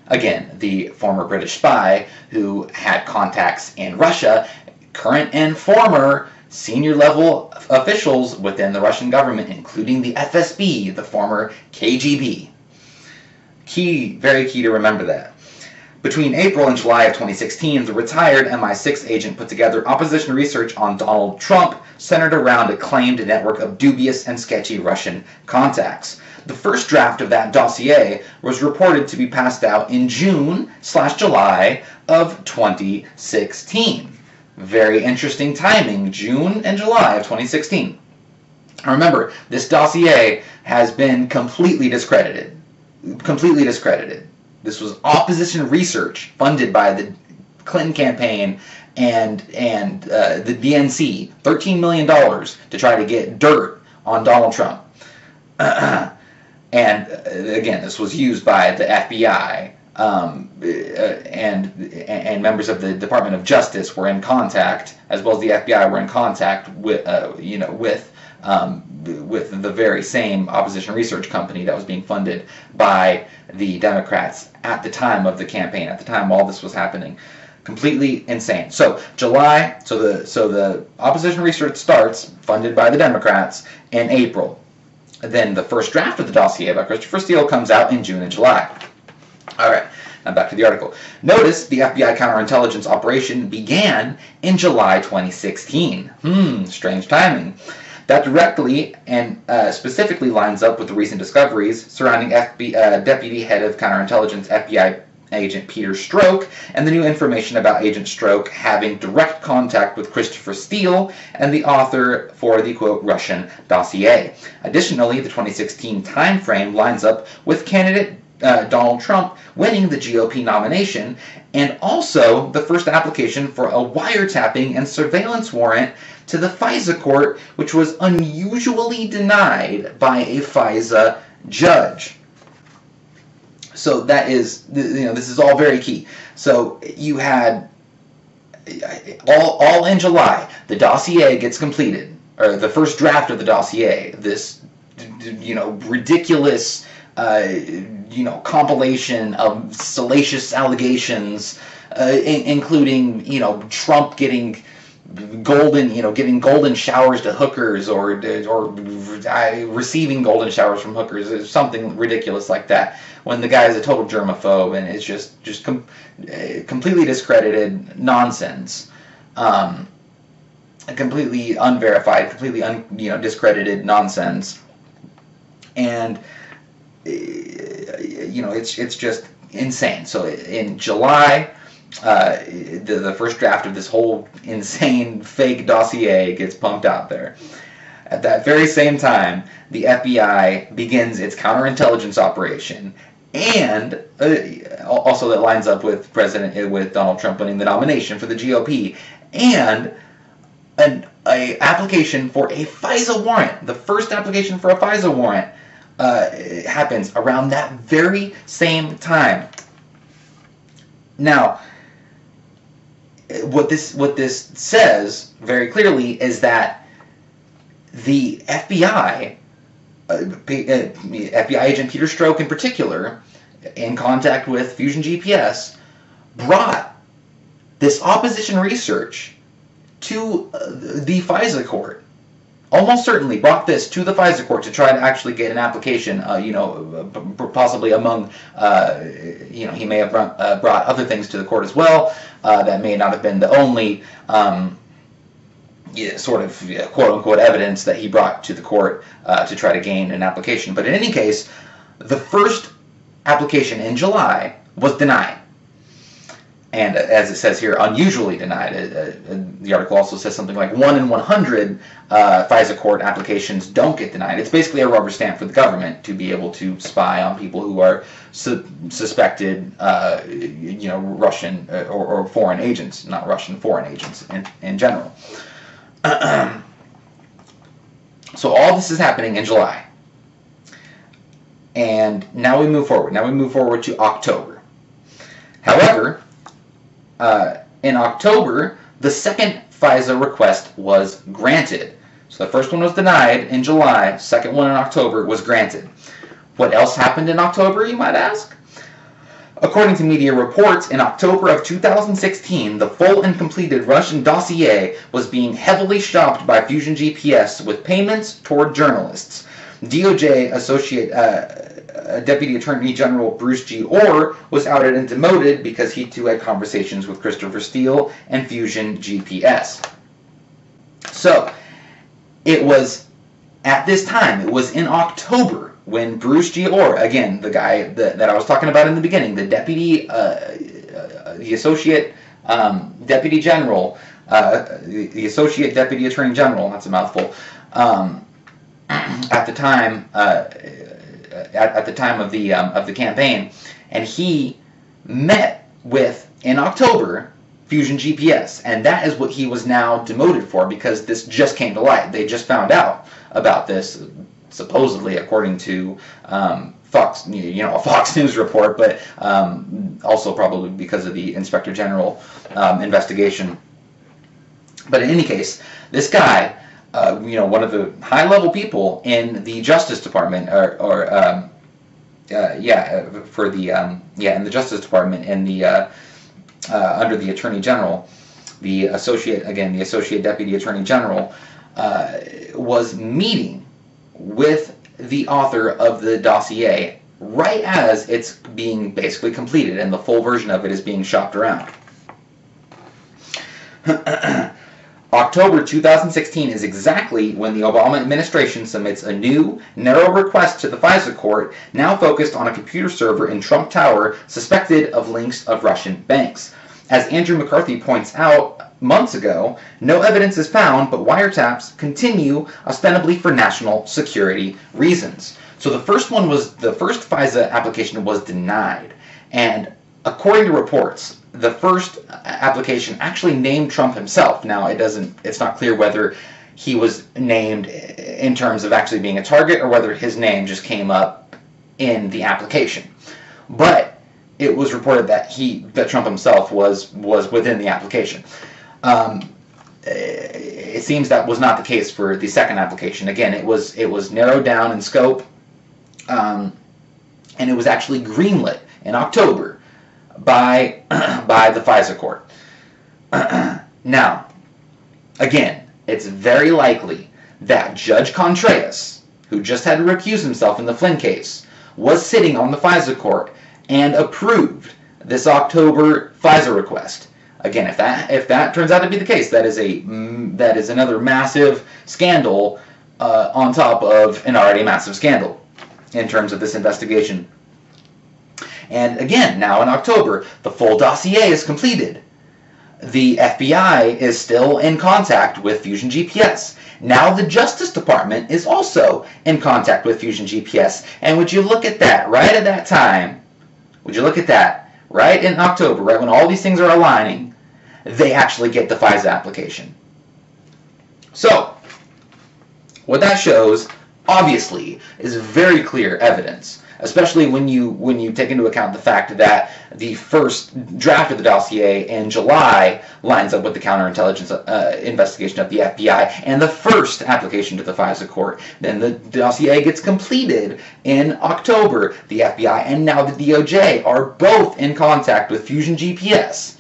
Again, the former British spy who had contacts in Russia, current and former senior level officials within the Russian government, including the FSB, the former KGB. Very key to remember that. Between April and July of 2016, the retired MI6 agent put together opposition research on Donald Trump centered around a claimed network of dubious and sketchy Russian contacts. The first draft of that dossier was reported to be passed out in June/July of 2016. Very interesting timing, June and July of 2016. Remember, this dossier has been completely discredited. Completely discredited. This was opposition research funded by the Clinton campaign and the DNC, $13 million to try to get dirt on Donald Trump. And again, this was used by the FBI, and members of the Department of Justice were in contact, as well as the FBI were in contact with the very same opposition research company that was being funded by the Democrats at the time of the campaign, at the time all this was happening. Completely insane. So July, so the opposition research starts, funded by the Democrats, in April. Then the first draft of the dossier by Christopher Steele comes out in June and July. All right, now back to the article. Notice the FBI counterintelligence operation began in July 2016. Strange timing. That directly and specifically lines up with the recent discoveries surrounding Deputy Head of Counterintelligence FBI Agent Peter Strzok, and the new information about Agent Strzok having direct contact with Christopher Steele and the author for the, quote, Russian dossier. Additionally, the 2016 timeframe lines up with candidate Donald Trump winning the GOP nomination, and also the first application for a wiretapping and surveillance warrant to the FISA court, which was unusually denied by a FISA judge. So that is, this is all very key. So you had all in July, the dossier gets completed, or the first draft of the dossier. This, ridiculous, compilation of salacious allegations, including, Trump getting giving golden showers to hookers, or receiving golden showers from hookers, or something ridiculous like that, when the guy is a total germaphobe and it's just completely discredited nonsense, completely unverified, completely discredited nonsense, and it's just insane. So in July, the first draft of this whole insane fake dossier gets pumped out there. At that very same time, the FBI begins its counterintelligence operation, and also that lines up with with Donald Trump winning the nomination for the GOP, and an application for a FISA warrant. The first application for a FISA warrant happens around that very same time. Now, what this says very clearly is that the FBI, FBI agent Peter Strzok in particular, in contact with Fusion GPS, brought this opposition research to the FISA court. Almost certainly brought this to the FISA court to try to actually get an application, possibly among, he may have brought other things to the court as well. That may not have been the only sort of quote-unquote evidence that he brought to the court to try to gain an application. But in any case, the first application in July was denied. And as it says here, unusually denied. The article also says something like 1 in 100 FISA court applications don't get denied. It's basically a rubber stamp for the government to be able to spy on people who are suspected, Russian or foreign agents, not Russian, foreign agents in general. So all this is happening in July. And now we move forward. Now we move forward to October. However, in October, the second FISA request was granted. So the first one was denied in July, second one in October was granted. What else happened in October, you might ask? According to media reports, in October of 2016, the full and completed Russian dossier was being heavily shopped by Fusion GPS with payments toward journalists. DOJ Associate Deputy Attorney General Bruce G. Orr was outed and demoted because he too had conversations with Christopher Steele and Fusion GPS. So, it was at this time, it was in October, when Bruce G. Orr, again, the guy that I was talking about in the beginning, the deputy, the associate deputy general, the associate deputy attorney general, that's a mouthful, at the time, at the time of the campaign, and he met with, in October, Fusion GPS, and that is what he was now demoted for, because this just came to light. They just found out about this, supposedly, according to Fox, a Fox News report, but also probably because of the Inspector General investigation. But in any case, this guy, one of the high-level people in the Justice Department, in the Justice Department, in the under the Attorney General, the associate deputy attorney general, was meeting with the author of the dossier right as it's being basically completed and the full version of it is being shopped around. October 2016 is exactly when the Obama administration submits a new, narrow request to the FISA court, now focused on a computer server in Trump Tower suspected of links of Russian banks. As Andrew McCarthy points out months ago, no evidence is found, but wiretaps continue ostensibly for national security reasons. So the first FISA application was denied, and according to reports, the first application actually named Trump himself. Now it's not clear whether he was named in terms of actually being a target or whether his name just came up in the application. But it was reported that Trump himself was within the application. It seems that was not the case for the second application. Again, it was narrowed down in scope, and it was actually greenlit in October by the FISA court. Now, again, it's very likely that Judge Contreras, who just had to recuse himself in the Flynn case, was sitting on the FISA court and approved this October FISA request. Again, if that turns out to be the case, that is another massive scandal on top of an already massive scandal in terms of this investigation. And again, now in October, the full dossier is completed. The FBI is still in contact with Fusion GPS. Now the Justice Department is also in contact with Fusion GPS. And would you look at that, right at that time, would you look at that, right in October, right when all these things are aligning, they actually get the FISA application. So, what that shows, obviously, is very clear evidence, especially when you take into account the fact that the first draft of the dossier in July lines up with the counterintelligence investigation of the FBI and the first application to the FISA court. Then the dossier gets completed in October. The FBI and now the DOJ are both in contact with Fusion GPS.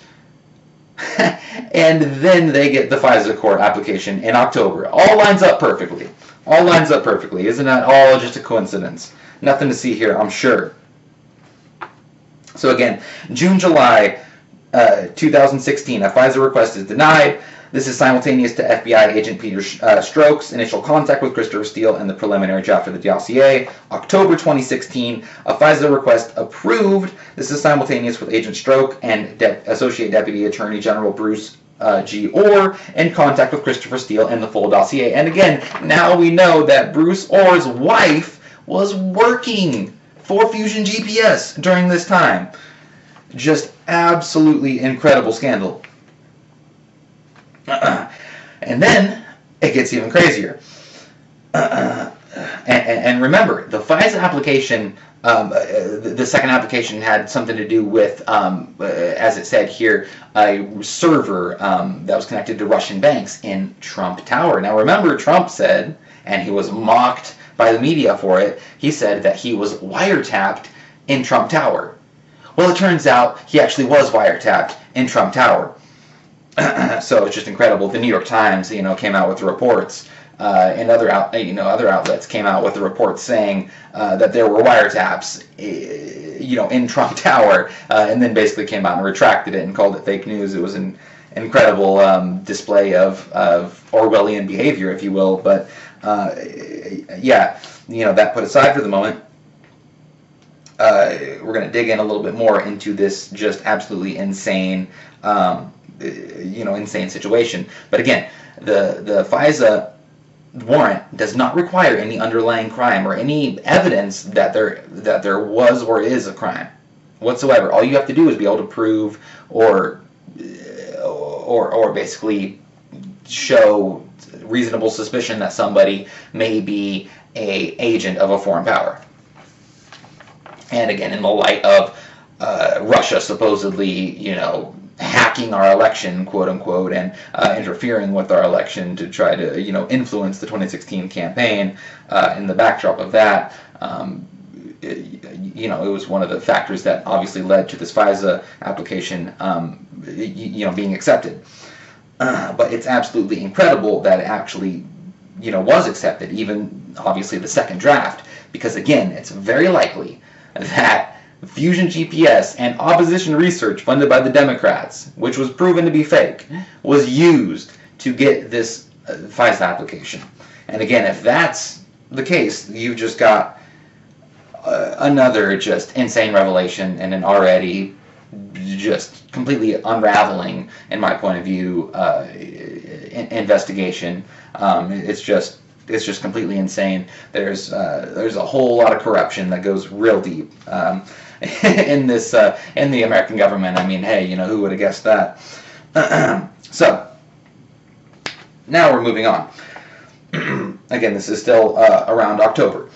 And then they get the FISA court application in October. All lines up perfectly. All lines up perfectly. Isn't that all just a coincidence? Nothing to see here, I'm sure. So again, June, July 2016, a FISA request is denied. This is simultaneous to FBI agent Peter Strzok's initial contact with Christopher Steele and the preliminary draft of the dossier. October 2016, a FISA request approved. This is simultaneous with Agent Strzok and Associate Deputy Attorney General Bruce G. Orr in contact with Christopher Steele and the full dossier. And again, now we know that Bruce Orr's wife was working for Fusion GPS during this time. Just absolutely incredible scandal. And then it gets even crazier. And remember, the FISA application, the second application had something to do with, as it said here, a server that was connected to Russian banks in Trump Tower. Now remember, Trump said, and he was mocked by the media for it, he said that he was wiretapped in Trump Tower. Well, it turns out he actually was wiretapped in Trump Tower. So it's just incredible. The New York Times, came out with reports, and other outlets came out with the reports saying that there were wiretaps, in Trump Tower, and then basically came out and retracted it and called it fake news. It was an incredible display of Orwellian behavior, if you will. But yeah, that put aside for the moment. We're going to dig in a little bit more into this just absolutely insane, insane situation. But again, the FISA warrant does not require any underlying crime or any evidence that there was or is a crime whatsoever. All you have to do is be able to prove or basically show reasonable suspicion that somebody may be an agent of a foreign power. And again, in the light of Russia supposedly, hacking our election, quote unquote, and interfering with our election to try to, influence the 2016 campaign, in the backdrop of that, it was one of the factors that obviously led to this FISA application, being accepted. But it's absolutely incredible that it actually, was accepted, even obviously the second draft, because again, it's very likely that Fusion GPS and opposition research funded by the Democrats, which was proven to be fake, was used to get this FISA application. And again, if that's the case, you've just got another just insane revelation and an already just completely unraveling, in my point of view, investigation. It's just completely insane. There's a whole lot of corruption that goes real deep in this in the American government. I mean, hey, who would have guessed that? So now we're moving on. Again, this is still around October.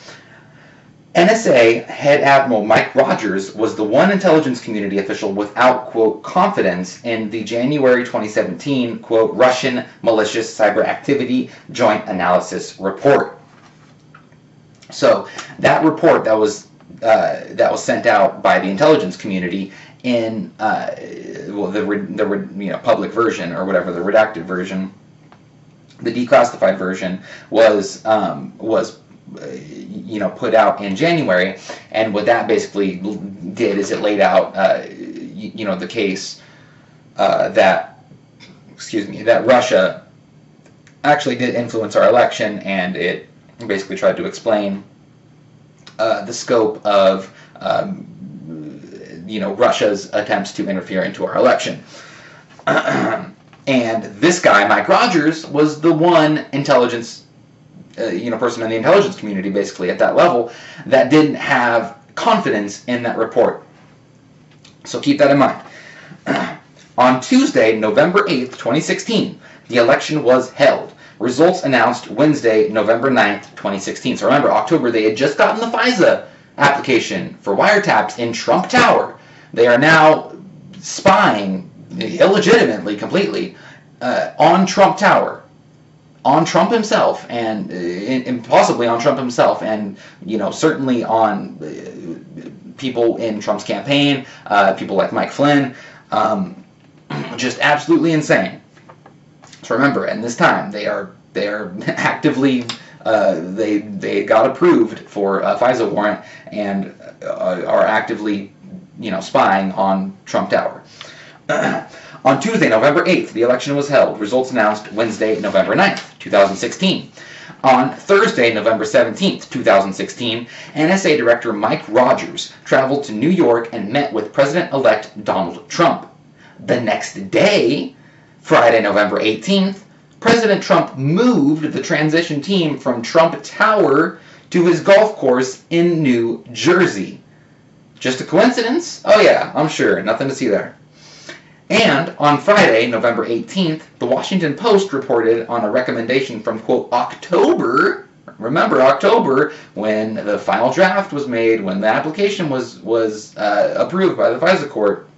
NSA head Admiral Mike Rogers was the one intelligence community official without, quote, confidence in the January 2017, quote, Russian malicious cyber activity joint analysis report. So that report that was sent out by the intelligence community in the public version, or whatever, the redacted version, the declassified version was put out in January, and what that basically did is it laid out the case that Russia actually did influence our election, and it basically tried to explain the scope of Russia's attempts to interfere into our election. And this guy, Mike Rogers, was the one intelligence person in the intelligence community, basically at that level, that didn't have confidence in that report. So keep that in mind. On Tuesday, November 8th, 2016, the election was held. Results announced Wednesday, November 9th, 2016. So remember, October, they had just gotten the FISA application for wiretaps in Trump Tower. They are now spying illegitimately, completely, on Trump Tower, on Trump himself, and possibly on Trump himself, and certainly on people in Trump's campaign, people like Mike Flynn, just absolutely insane. So remember, in this time, they are actively they got approved for a FISA warrant and are actively spying on Trump Tower. On Tuesday, November 8th, the election was held. Results announced Wednesday, November 9th, 2016. On Thursday, November 17th, 2016, NSA Director Mike Rogers traveled to New York and met with President-elect Donald Trump. The next day, Friday, November 18th, President Trump moved the transition team from Trump Tower to his golf course in New Jersey. Just a coincidence? Oh yeah, I'm sure. Nothing to see there. And on Friday, November 18th, the Washington Post reported on a recommendation from, quote, October. Remember October, when the final draft was made, when the application was approved by the FISA court.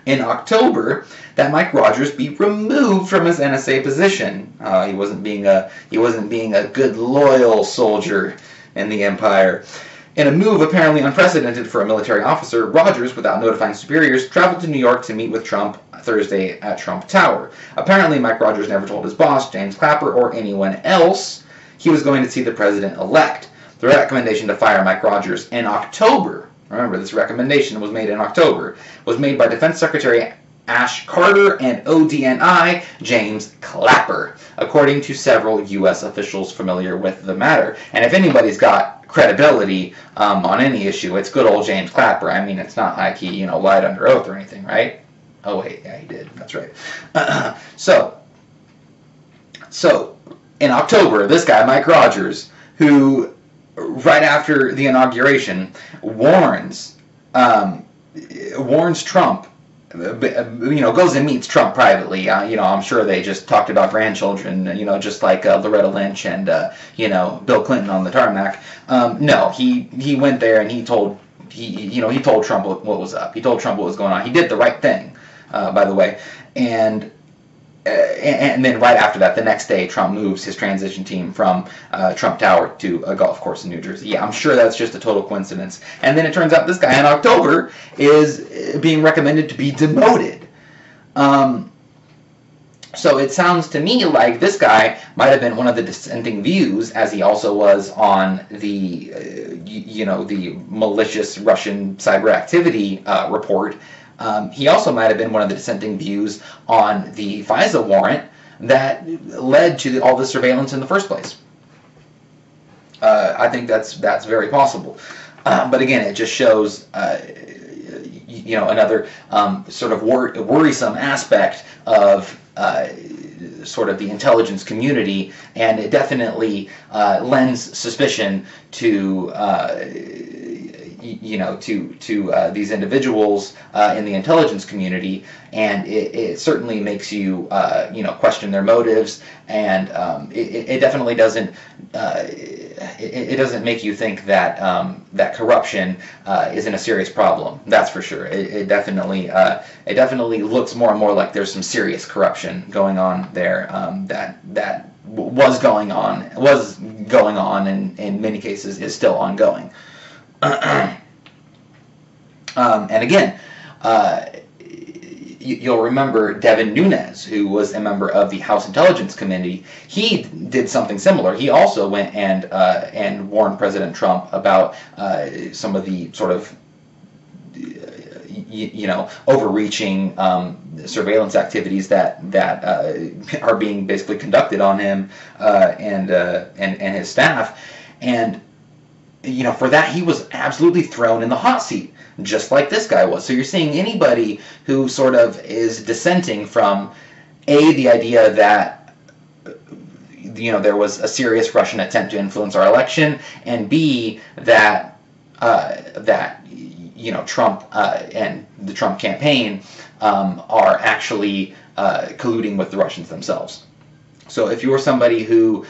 In October, that Mike Rogers be removed from his NSA position. He wasn't being a good, loyal soldier in the empire. In a move apparently unprecedented for a military officer, Rogers, without notifying superiors, traveled to New York to meet with Trump Thursday at Trump Tower. Apparently, Mike Rogers never told his boss, James Clapper, or anyone else he was going to see the president-elect. The recommendation to fire Mike Rogers in October, remember this recommendation was made in October, was made by Defense Secretary Ash Carter and ODNI James Clapper, according to several U.S. officials familiar with the matter. And if anybody's got credibility on any issue, it's good old James Clapper. I mean, it's not like he, lied under oath or anything, right? Oh, wait, yeah, he did. That's right. So, in October, this guy, Mike Rogers, who, right after the inauguration, warns Trump, goes and meets Trump privately. I'm sure they just talked about grandchildren, just like Loretta Lynch and, Bill Clinton on the tarmac. No, he went there and he told Trump what was up. He told Trump what was going on. He did the right thing, by the way. And then right after that, the next day, Trump moves his transition team from Trump Tower to a golf course in New Jersey. Yeah, I'm sure that's just a total coincidence. And then it turns out this guy in October is being recommended to be demoted. So it sounds to me like this guy might have been one of the dissenting views, as he also was on the, the malicious Russian cyber activity report, He also might have been one of the dissenting views on the FISA warrant that led to all this surveillance in the first place. I think that's very possible. But again, it just shows, another sort of worrisome aspect of sort of the intelligence community, and it definitely lends suspicion to these individuals in the intelligence community, and it certainly makes you question their motives, and it definitely doesn't it doesn't make you think that that corruption isn't a serious problem. That's for sure. It definitely looks more and more like there's some serious corruption going on there, that was going on, and in many cases is still ongoing. And again, you'll remember Devin Nunes, who was a member of the House Intelligence Committee. He did something similar. He also went and warned President Trump about some of the sort of overreaching surveillance activities that are being basically conducted on him and his staff, and for that he was absolutely thrown in the hot seat, just like this guy was. So you're seeing anybody who sort of is dissenting from the idea that there was a serious Russian attempt to influence our election, and B, that Trump and the Trump campaign are actually colluding with the Russians themselves. So if you're somebody who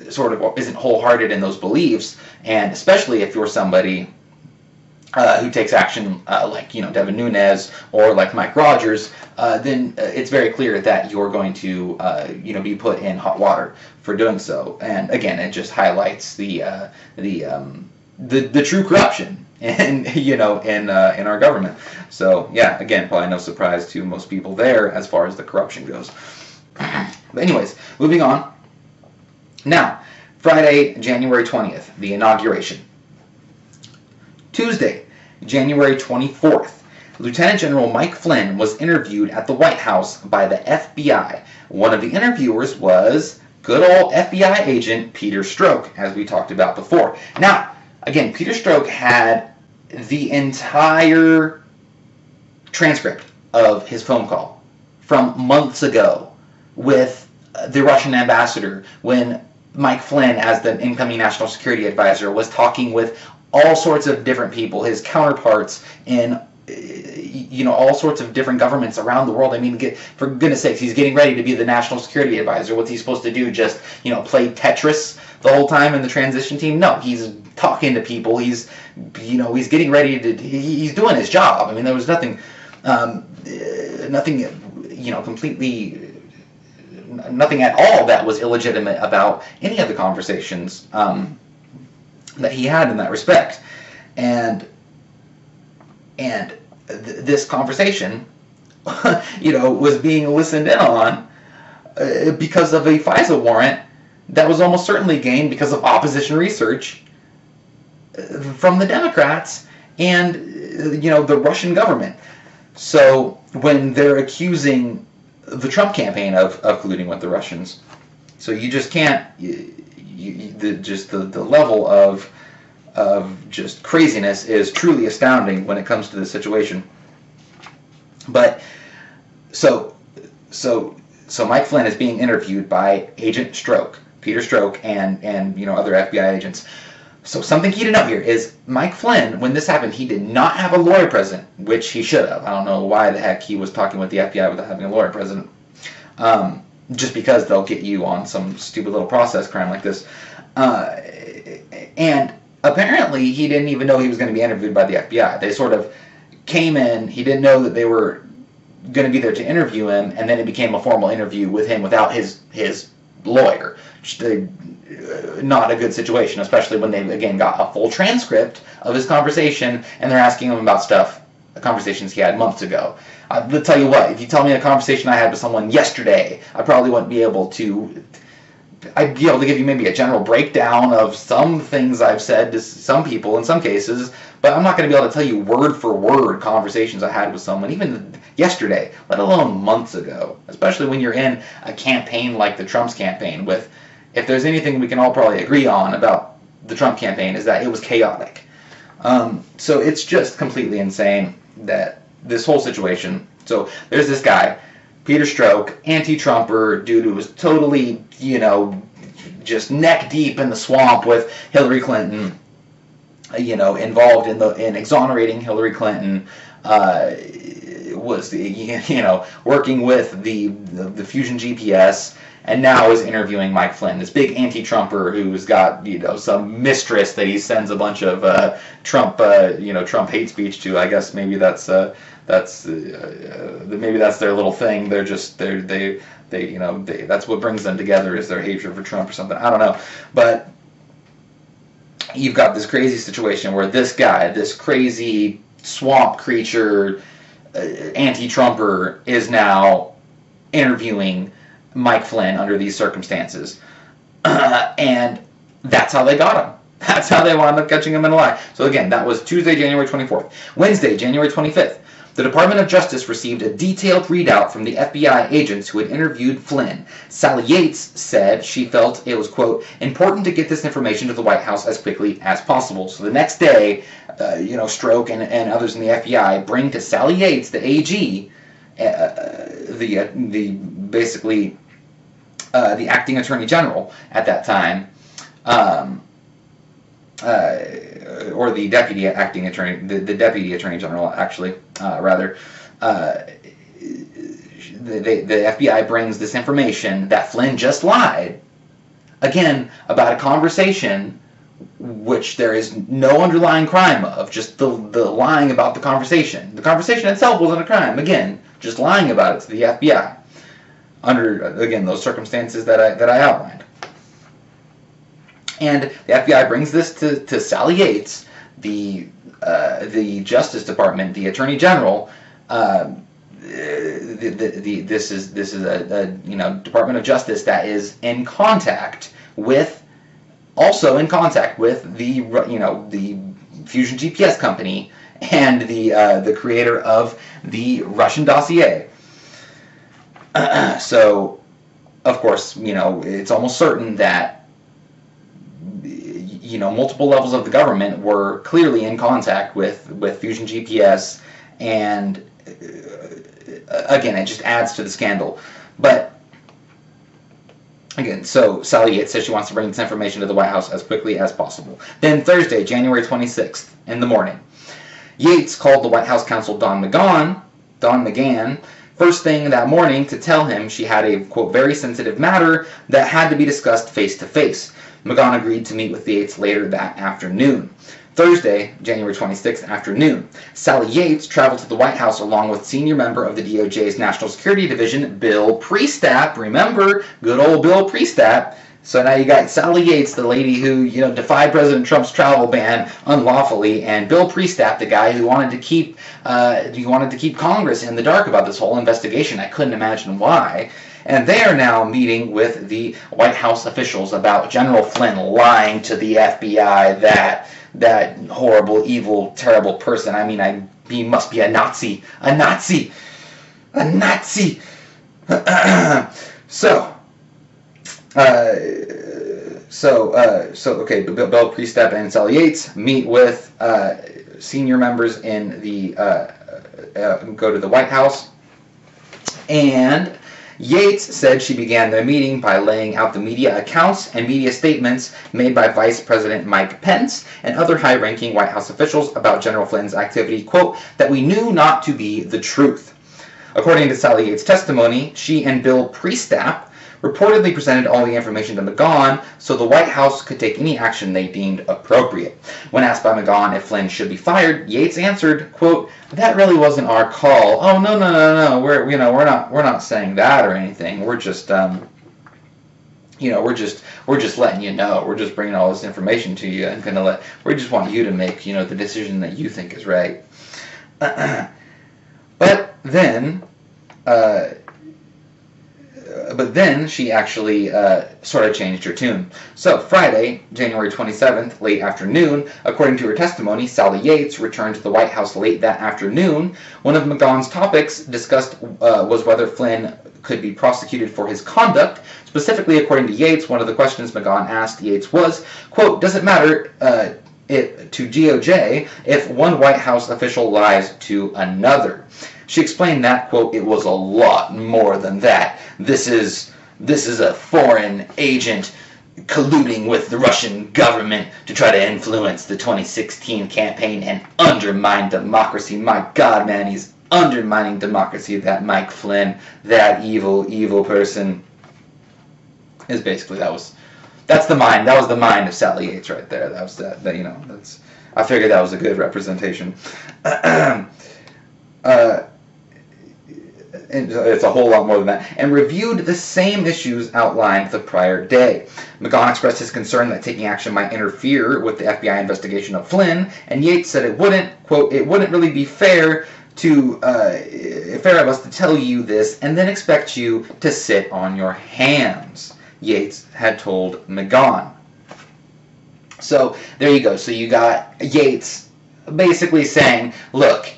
sort of isn't wholehearted in those beliefs, and especially if you're somebody who takes action like Devin Nunes or like Mike Rogers, then it's very clear that you're going to be put in hot water for doing so. And again, it just highlights the true corruption in our government. So yeah, again, probably no surprise to most people there as far as the corruption goes. But anyways, moving on. Now, Friday, January 20th, the inauguration. Tuesday, January 24th, Lieutenant General Mike Flynn was interviewed at the White House by the FBI. One of the interviewers was good old FBI agent Peter Strzok, as we talked about before. Now, again, Peter Strzok had the entire transcript of his phone call from months ago with the Russian ambassador when Mike Flynn, as the incoming national security advisor, was talking with all sorts of different people, his counterparts in all sorts of different governments around the world. I mean, for goodness sakes, he's getting ready to be the national security advisor. What's he supposed to do? Just play Tetris the whole time in the transition team? No, he's talking to people. He's getting ready to. He's doing his job. I mean, there was nothing completely. Nothing at all that was illegitimate about any of the conversations that he had in that respect, and this conversation, was being listened in on because of a FISA warrant that was almost certainly gained because of opposition research from the Democrats and the Russian government. So when they're accusing the Trump campaign of colluding with the Russians, so you just can't. The level of just craziness is truly astounding when it comes to this situation. But so Mike Flynn is being interviewed by Agent Strzok, Peter Strzok, and other FBI agents. So something key to note here is Mike Flynn, when this happened, he did not have a lawyer present, which he should have. I don't know why the heck he was talking with the FBI without having a lawyer present. Just because they'll get you on some stupid little process crime like this. And apparently he didn't even know he was going to be interviewed by the FBI. They sort of came in, he didn't know that they were going to be there to interview him, and then it became a formal interview with him without his lawyer. Not a good situation, especially when they again got a full transcript of his conversation and they're asking him about conversations he had months ago. I'll tell you what, if you tell me a conversation I had with someone yesterday, I probably wouldn't be able to I'd be able to give you maybe a general breakdown of some things I've said to some people in some cases, but I'm not going to be able to tell you word for word conversations I had with someone, even yesterday, let alone months ago, especially when you're in a campaign like the Trump's campaign with, if there's anything we can all probably agree on about the Trump campaign, is that it was chaotic. So it's just completely insane that this whole situation. So there's this guy, Peter Strzok, anti-Trumper, dude who was totally, just neck deep in the swamp with Hillary Clinton, involved in exonerating Hillary Clinton, was, working with the Fusion GPS, and now is interviewing Mike Flynn, this big anti-Trumper who's got, some mistress that he sends a bunch of Trump hate speech to. I guess maybe that's their little thing. That's what brings them together, is their hatred for Trump or something. I don't know, but you've got this crazy situation where this guy, this crazy swamp creature, anti-Trumper, is now interviewing Mike Flynn under these circumstances. And that's how they got him. That's how they wound up catching him in a lie. So again, that was Tuesday, January 24th. Wednesday, January 25th. The Department of Justice received a detailed readout from the FBI agents who had interviewed Flynn. Sally Yates said she felt it was, quote, important to get this information to the White House as quickly as possible. So the next day, Strzok and others in the FBI bring to Sally Yates, the AG, the acting attorney general at that time, or the deputy acting attorney, the deputy attorney general, actually, rather. The FBI brings this information that Flynn just lied, again, about a conversation which there is no underlying crime of, just the lying about the conversation. The conversation itself wasn't a crime, again, just lying about it to the FBI, under, again, those circumstances that I outlined. And the FBI brings this to Sally Yates, the Justice Department, the Attorney General. This is a Department of Justice that is in contact with, also in contact with the Fusion GPS company and the creator of the Russian dossier. So, of course, it's almost certain that multiple levels of the government were clearly in contact with Fusion GPS, and again, it just adds to the scandal. But again, so Sally Yates says she wants to bring this information to the White House as quickly as possible. Then Thursday, January 26th, in the morning, Yates called the White House counsel Don McGahn, first thing that morning to tell him she had a, quote, very sensitive matter that had to be discussed face-to-face. McGahn agreed to meet with Yates later that afternoon. Thursday, January 26th afternoon, Sally Yates traveled to the White House along with senior member of the DOJ's National Security Division, Bill Priestap. Remember, good old Bill Priestap. So now you got Sally Yates, the lady who, defied President Trump's travel ban unlawfully, and Bill Priestap, the guy who wanted to keep Congress in the dark about this whole investigation. I couldn't imagine why. And they are now meeting with the White House officials about General Flynn lying to the FBI, that horrible, evil, terrible person. I mean, he must be a Nazi. A Nazi! A Nazi! So, okay, Bill Priestap and Sally Yates meet with senior members in the, go to the White House, and Yates said she began the meeting by laying out the media accounts and media statements made by Vice President Mike Pence and other high-ranking White House officials about General Flynn's activity, quote, that we knew not to be the truth. According to Sally Yates' testimony, she and Bill Priestap reportedly presented all the information to McGahn so the White House could take any action they deemed appropriate. When asked by McGahn if Flynn should be fired, Yates answered, quote, that really wasn't our call. Oh, no, we're not saying that or anything. We're just we're just letting you know. We're just bringing all this information to you and we just want you to make, the decision that you think is right. But then but then she actually sort of changed her tune. So Friday, January 27th, late afternoon, according to her testimony, Sally Yates returned to the White House late that afternoon. One of McGaughan's topics discussed was whether Flynn could be prosecuted for his conduct. Specifically, according to Yates, one of the questions McGaughan asked Yates was, quote, does it matter to DOJ if one White House official lies to another? She explained that, quote, it was a lot more than that. This is a foreign agent colluding with the Russian government to try to influence the 2016 campaign and undermine democracy. My God, man, he's undermining democracy, that Mike Flynn, that evil person. Is basically that was the mind of Sally Yates right there. That was that that's I figured that was a good representation. And it's a whole lot more than that, and reviewed the same issues outlined the prior day. McGaughan expressed his concern that taking action might interfere with the FBI investigation of Flynn, and Yates said it wouldn't, quote, it wouldn't really be fair of us to tell you this and then expect you to sit on your hands, Yates had told McGaughan. So there you go. So you got Yates basically saying, look,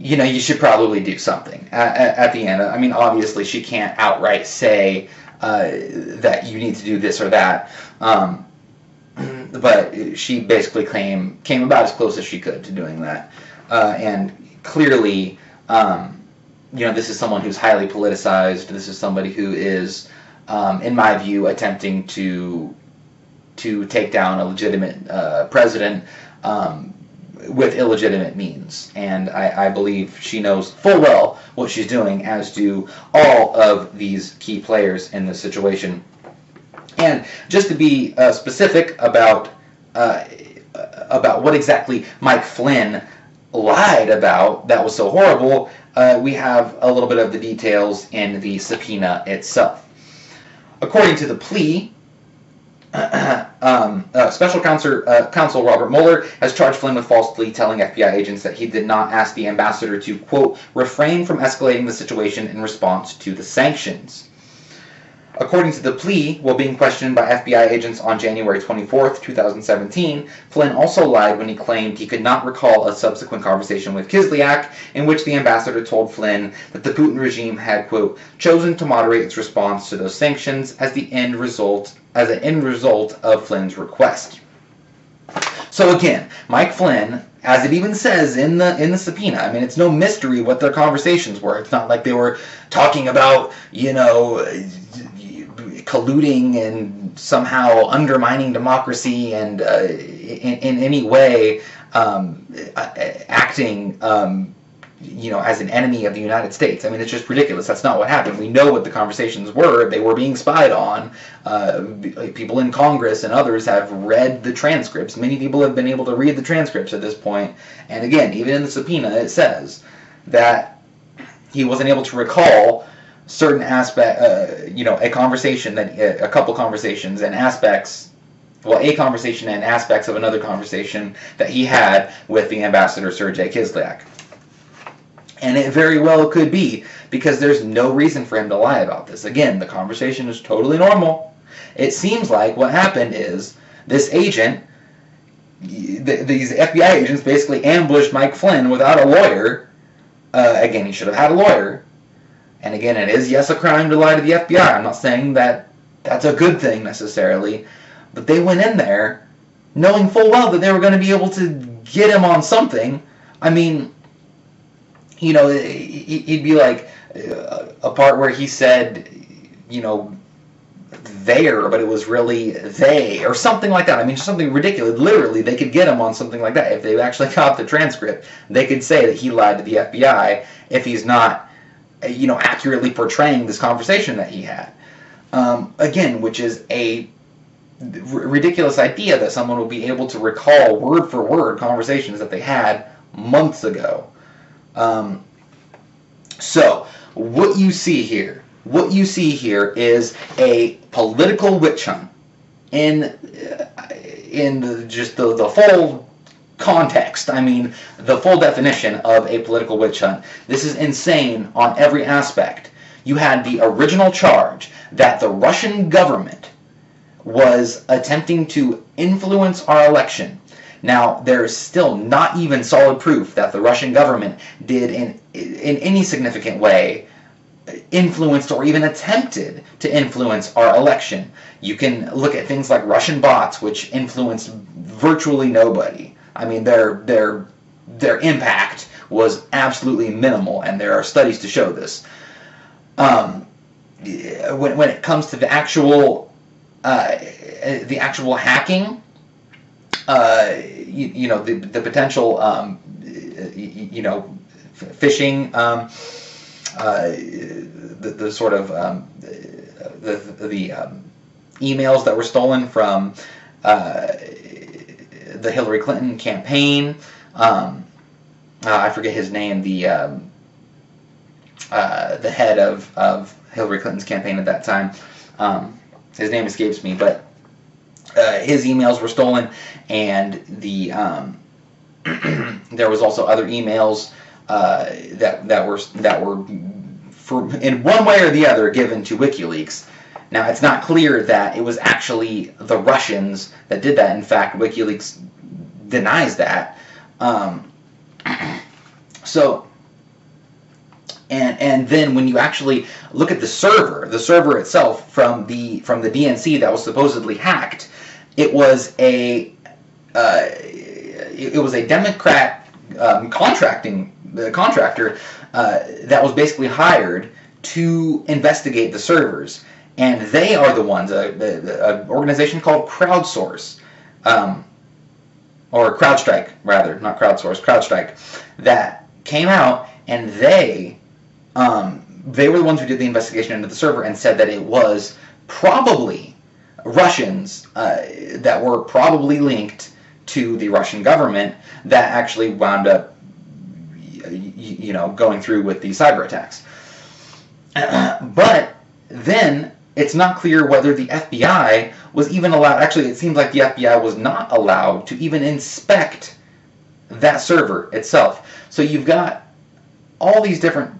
you should probably do something at the end. I mean, obviously, she can't outright say that you need to do this or that, but she basically came about as close as she could to doing that. And clearly, this is someone who's highly politicized. This is somebody who is, in my view, attempting to take down a legitimate president with illegitimate means, and I believe she knows full well what she's doing, as do all of these key players in this situation. And just to be specific about what exactly Mike Flynn lied about that was so horrible, we have a little bit of the details in the subpoena itself. According to the plea, Special Counsel Robert Mueller has charged Flynn with falsely telling FBI agents that he did not ask the ambassador to, quote, refrain from escalating the situation in response to the sanctions. According to the plea, while being questioned by FBI agents on January 24th, 2017, Flynn also lied when he claimed he could not recall a subsequent conversation with Kislyak in which the ambassador told Flynn that the Putin regime had, quote, chosen to moderate its response to those sanctions as an end result of Flynn's request. So again, Mike Flynn, as it even says in the subpoena, I mean, it's no mystery what their conversations were. It's not like they were talking about, colluding and somehow undermining democracy and in any way acting as an enemy of the United States. I mean, it's just ridiculous. That's not what happened. We know what the conversations were. They were being spied on. People in Congress and others have read the transcripts. Many people have been able to read the transcripts at this point. And again, even in the subpoena, it says that he wasn't able to recall certain aspect, a conversation that a couple conversations and aspects. Well, a conversation and aspects of another conversation that he had with the ambassador Sergei Kislyak. And it very well could be, because there's no reason for him to lie about this. Again, the conversation is totally normal. It seems like what happened is this agent, these FBI agents basically ambushed Mike Flynn without a lawyer. Again, he should have had a lawyer. And again, it is, yes, a crime to lie to the FBI. I'm not saying that that's a good thing necessarily. But they went in there knowing full well that they were going to be able to get him on something. I mean, he'd be like a part where he said, there, but it was really they, or something like that. I mean, something ridiculous. Literally, they could get him on something like that. If they actually got the transcript, they could say that he lied to the FBI if he's not, accurately portraying this conversation that he had. Again, which is a ridiculous idea that someone will be able to recall word for word conversations that they had months ago. So what you see here is a political witch hunt in the full context. I mean, the full definition of a political witch hunt. This is insane on every aspect. You had the original charge that the Russian government was attempting to influence our election. Now, there is still not even solid proof that the Russian government did in any significant way influenced or even attempted to influence our election. You can look at things like Russian bots, which influenced virtually nobody. I mean, their impact was absolutely minimal, and there are studies to show this. When it comes to the actual hacking, the potential phishing, the sort of the emails that were stolen from the Hillary Clinton campaign. I forget his name. The head of Hillary Clinton's campaign at that time. His name escapes me, but his emails were stolen, and the there was also other emails that were for in one way or the other given to WikiLeaks. Now, it's not clear that it was actually the Russians that did that. In fact, WikiLeaks denies that. And then when you actually look at the server itself from the DNC that was supposedly hacked, it was a Democrat contractor that was basically hired to investigate the servers, and they are the ones, an organization called Crowdsource, or CrowdStrike rather, not Crowdsource, CrowdStrike, that came out, and they were the ones who did the investigation into the server and said that it was probably Russians that were probably linked to the Russian government that actually wound up, going through with the cyber attacks. But then it's not clear whether the FBI was even allowed. Actually, it seems like the FBI was not allowed to even inspect that server itself. So you've got all these different,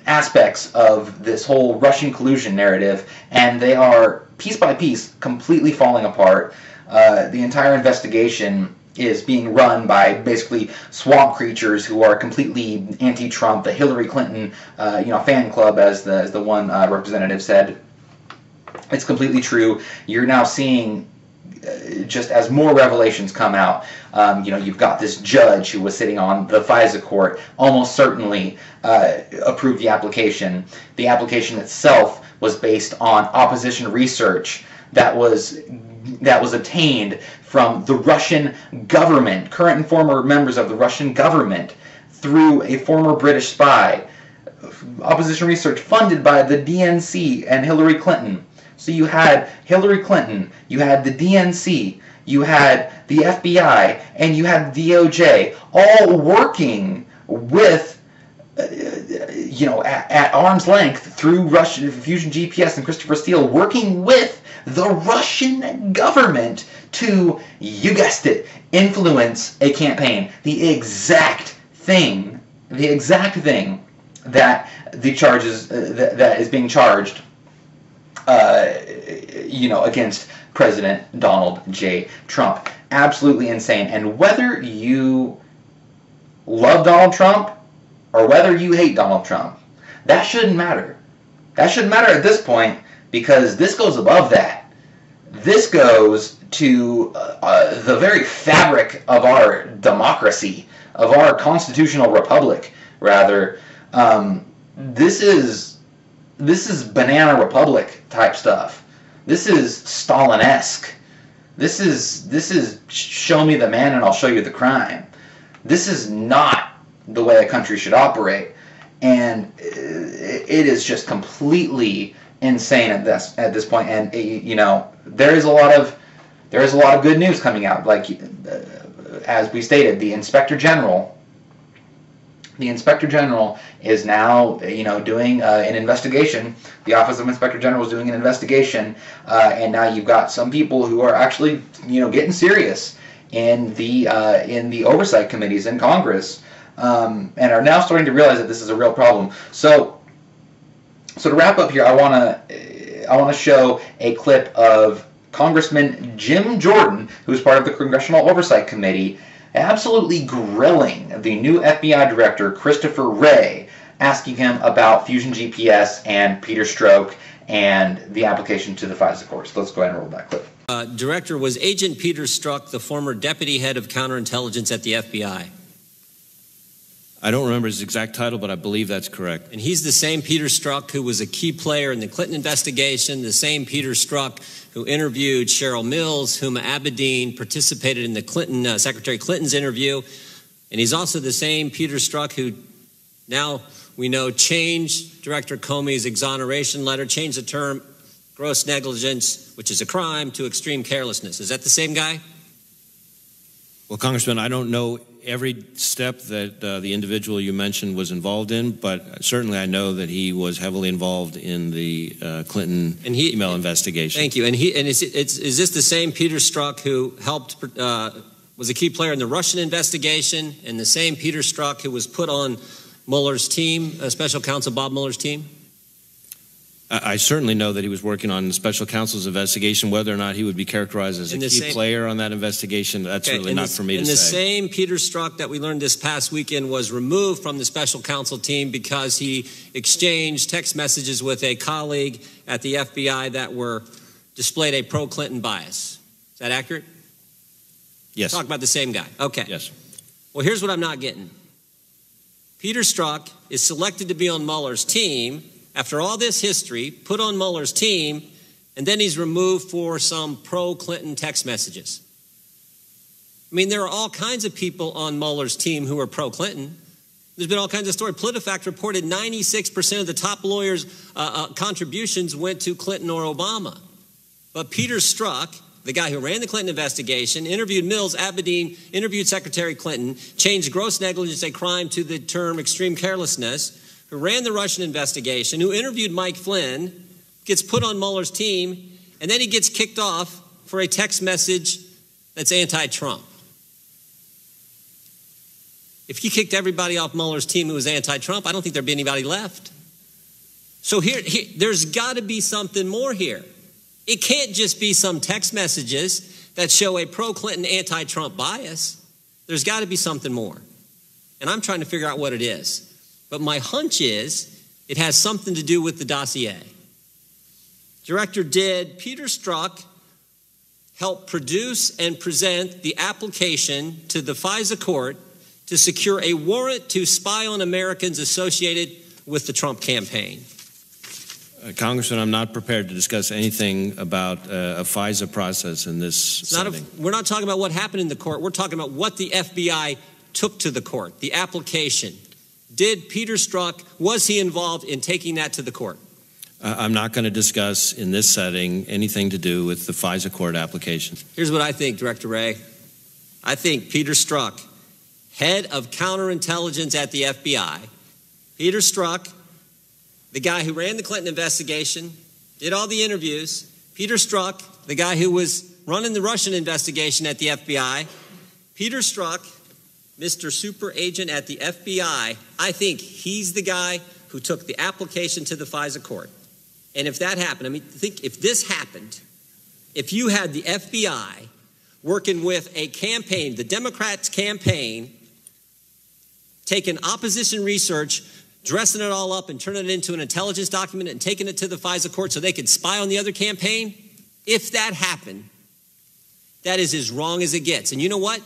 aspects of this whole Russian collusion narrative, and they are piece by piece completely falling apart. The entire investigation is being run by basically swamp creatures who are completely anti-Trump. The Hillary Clinton, fan club, as the one representative said. It's completely true. You're now seeing, just as more revelations come out, you've got this judge who was sitting on the FISA court, almost certainly approved the application. The application itself was based on opposition research that was obtained from the Russian government, current and former members of the Russian government, through a former British spy. Opposition research funded by the DNC and Hillary Clinton. So you had Hillary Clinton, you had the DNC, you had the FBI, and you had the DOJ, all working with, at arm's length through Russian Fusion GPS and Christopher Steele, working with the Russian government to, you guessed it, influence a campaign. The exact thing that the charges that is being charged, against President Donald J. Trump. Absolutely insane. And whether you love Donald Trump or whether you hate Donald Trump, that shouldn't matter. That shouldn't matter at this point, because this goes above that. This goes to the very fabric of our democracy, of our constitutional republic, rather. This is banana republic type stuff. This is Stalin-esque. This is show me the man and I'll show you the crime. This is not the way a country should operate, and it is just completely insane at this point. And there is a lot of good news coming out. Like as we stated, the Inspector General is now, doing an investigation. The Office of Inspector General is doing an investigation, and now you've got some people who are actually, getting serious in the oversight committees in Congress, and are now starting to realize that this is a real problem. So So to wrap up here, I want to show a clip of Congressman Jim Jordan, who's part of the Congressional Oversight Committee, absolutely grilling the new FBI Director, Christopher Wray, asking him about Fusion GPS and Peter Strzok and the application to the FISA court. So let's go ahead and roll that clip. Director, was Agent Peter Strzok the former deputy head of counterintelligence at the FBI? I don't remember his exact title, but I believe that's correct. And he's the same Peter Strzok who was a key player in the Clinton investigation, the same Peter Strzok who interviewed Cheryl Mills, Huma Abedin, participated in the Clinton, Secretary Clinton's interview. And he's also the same Peter Strzok who now we know changed Director Comey's exoneration letter, changed the term gross negligence, which is a crime, to extreme carelessness. Is that the same guy? Well, Congressman, I don't know every step that the individual you mentioned was involved in, but certainly I know that he was heavily involved in the Clinton email investigation. Thank you. And is this the same Peter Strzok who helped, was a key player in the Russian investigation, and the same Peter Strzok who was put on Mueller's team, Special Counsel Bob Mueller's team? I certainly know that he was working on the special counsel's investigation. Whether or not he would be characterized as a key player on that investigation, that's really not for me to say. And the same Peter Strzok that we learned this past weekend was removed from the special counsel team because he exchanged text messages with a colleague at the FBI that displayed a pro-Clinton bias. Is that accurate? Yes. Talk about the same guy. Okay. Yes. Well, here's what I'm not getting. Peter Strzok is selected to be on Mueller's team after all this history, put on Mueller's team, and then he's removed for some pro-Clinton text messages. I mean, there are all kinds of people on Mueller's team who are pro-Clinton. There's been all kinds of stories. PolitiFact reported 96% of the top lawyers' contributions went to Clinton or Obama. But Peter Strzok, the guy who ran the Clinton investigation, interviewed Mills, Abedin, interviewed Secretary Clinton, changed gross negligence a crime to the term extreme carelessness, who ran the Russian investigation, who interviewed Mike Flynn, gets put on Mueller's team, and then he gets kicked off for a text message that's anti-Trump. If you kicked everybody off Mueller's team who was anti-Trump, I don't think there'd be anybody left. So here there's got to be something more here. It can't just be some text messages that show a pro-Clinton, anti-Trump bias. There's got to be something more. And I'm trying to figure out what it is. But my hunch is it has something to do with the dossier. Director, did Peter Strzok help produce and present the application to the FISA court to secure a warrant to spy on Americans associated with the Trump campaign? Congressman, I'm not prepared to discuss anything about a FISA process in this setting. We're not talking about what happened in the court. We're talking about what the FBI took to the court, the application. Did Peter Strzok, was he involved in taking that to the court? I'm not going to discuss in this setting anything to do with the FISA court application. Here's what I think, Director Wray. I think Peter Strzok, head of counterintelligence at the FBI, Peter Strzok, the guy who ran the Clinton investigation, did all the interviews, Peter Strzok, the guy who was running the Russian investigation at the FBI, Peter Strzok, Mr. Super Agent at the FBI, I think he's the guy who took the application to the FISA court. And if that happened, I mean, think if this happened, if you had the FBI working with a campaign, the Democrats' campaign, taking opposition research, dressing it all up and turning it into an intelligence document and taking it to the FISA court so they could spy on the other campaign, if that happened, that is as wrong as it gets. And you know what?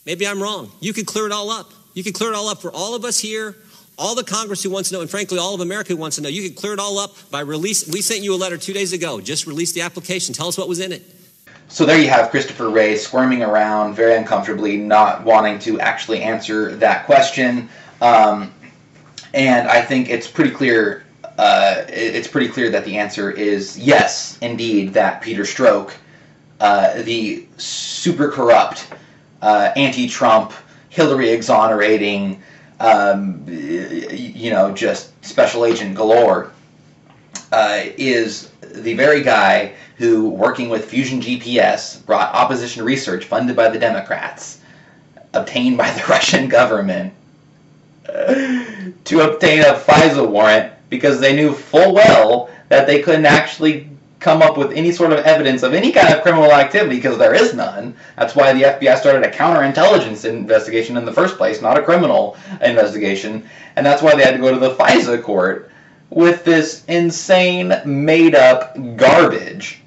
Maybe I'm wrong. You could clear it all up. You could clear it all up for all of us here, all the Congress who wants to know, and frankly, all of America who wants to know. You could clear it all up by release. We sent you a letter 2 days ago. Just release the application. Tell us what was in it. So there you have Christopher Wray squirming around very uncomfortably, not wanting to actually answer that question. And I think it's pretty clear. It's pretty clear that the answer is yes, indeed. That Peter Strzok, the super corrupt, anti-Trump, Hillary exonerating, just special agent galore, is the very guy who, working with Fusion GPS, brought opposition research funded by the Democrats, obtained by the Russian government, to obtain a FISA warrant because they knew full well that they couldn't actually come up with any sort of evidence of any kind of criminal activity, because there is none. That's why the FBI started a counterintelligence investigation in the first place, not a criminal investigation. And that's why they had to go to the FISA court with this insane, made-up garbage.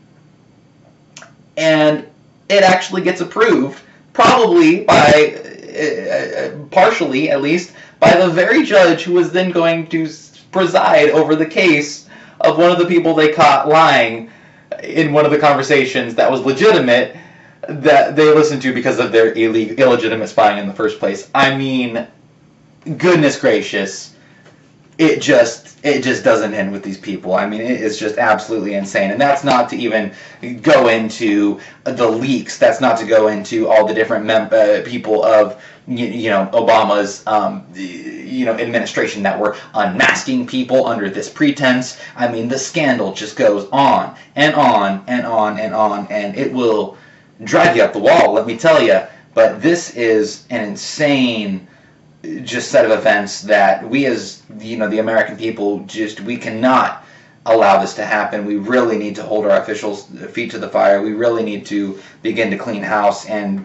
And it actually gets approved, probably by, partially at least, by the very judge who was then going to preside over the case of one of the people they caught lying in one of the conversations that was legitimate, that they listened to because of their illegitimate spying in the first place. I mean, goodness gracious, it just doesn't end with these people. I mean, it is just absolutely insane. And that's not to even go into the leaks. That's not to go into all the different people of Obama's administration that were unmasking people under this pretense. I mean, the scandal just goes on and on and on and on, and it will drive you up the wall, let me tell you. But this is an insane just set of events that we, as the American people, we cannot allow this to happen. We really need to hold our officials' feet to the fire. We really need to begin to clean house, and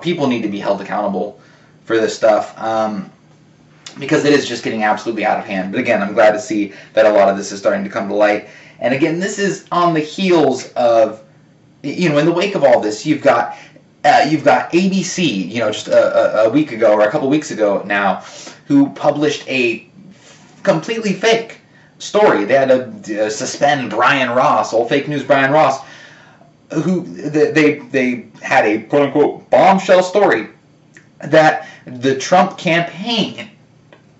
people need to be held accountable for this stuff, because it is just getting absolutely out of hand. But again, I'm glad to see that a lot of this is starting to come to light. And again, this is on the heels of, in the wake of all this, you've got ABC, just a week ago or a couple weeks ago now, who published a completely fake story. They had to suspend Brian Ross, old fake news Brian Ross, who they had a quote unquote bombshell story that the Trump campaign,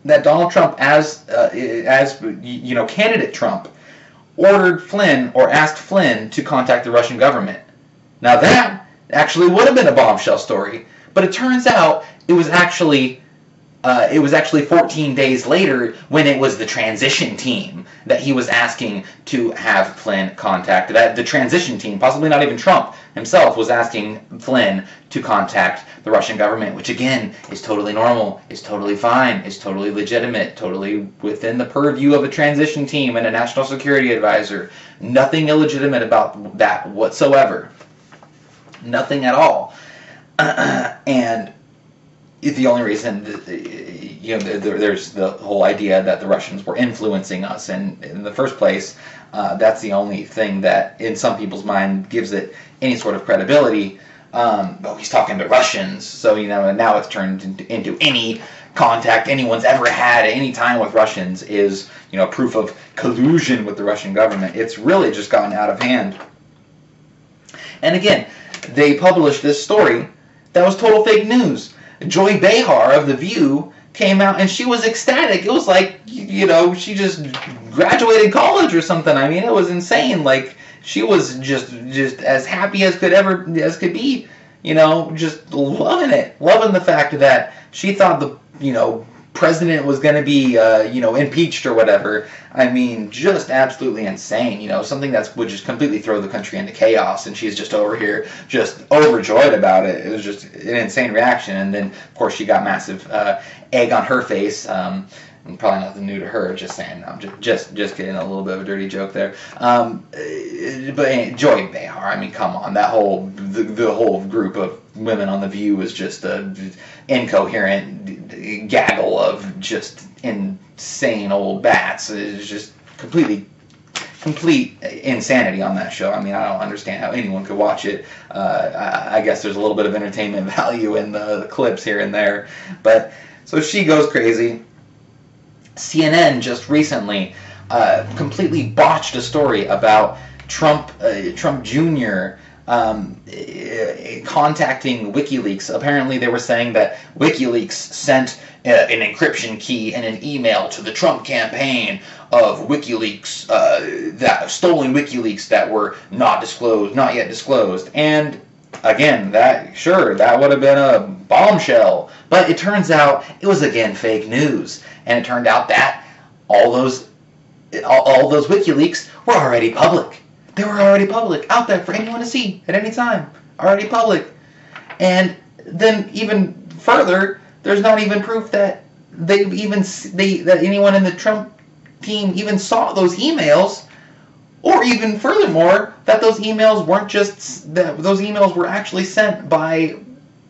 that Donald Trump as candidate Trump, ordered Flynn or asked Flynn to contact the Russian government. Now that actually would have been a bombshell story, but it turns out it was actually 14 days later, when it was the transition team that he was asking to have Flynn contact. That the transition team, possibly not even Trump himself, was asking Flynn to contact the Russian government, which again is totally normal, is totally fine, is totally legitimate, totally within the purview of a transition team and a national security advisor. Nothing illegitimate about that whatsoever. Nothing at all. And the only reason, there's the whole idea that the Russians were influencing us, and in the first place, that's the only thing that, in some people's mind, gives it any sort of credibility. But he's talking to Russians, so now it's turned into any contact anyone's ever had at any time with Russians is proof of collusion with the Russian government. It's really just gotten out of hand. And again, they published this story that was total fake news. Joy Behar of The View came out and she was ecstatic. It was like, she just graduated college or something. I mean, it was insane. Like, she was just as happy as could be, just loving it. Loving the fact that she thought the, president was going to be, impeached or whatever. I mean, just absolutely insane. Something that would just completely throw the country into chaos, and she's just over here, just overjoyed about it. It was just an insane reaction, and then, of course, she got massive egg on her face. And probably nothing new to her. Just saying. I'm just kidding. A little bit of a dirty joke there. But Joy Behar. I mean, come on. That the whole group of women on The View was just a incoherent gaggle of just insane old bats. It's just complete insanity on that show. I mean, I don't understand how anyone could watch it. I guess there's a little bit of entertainment value in the clips here and there. But so she goes crazy. CNN just recently completely botched a story about Trump Jr. Contacting WikiLeaks. Apparently they were saying that WikiLeaks sent an encryption key and an email to the Trump campaign of WikiLeaks, that stolen WikiLeaks that were not yet disclosed. And again, that would have been a bombshell. But it turns out it was again fake news. And it turned out that all those WikiLeaks were already public. They were already public, out there for anyone to see at any time. Already public. And then even further, there's not even proof that that anyone in the Trump team even saw those emails, or even furthermore, that those emails weren't just, that those emails were actually sent by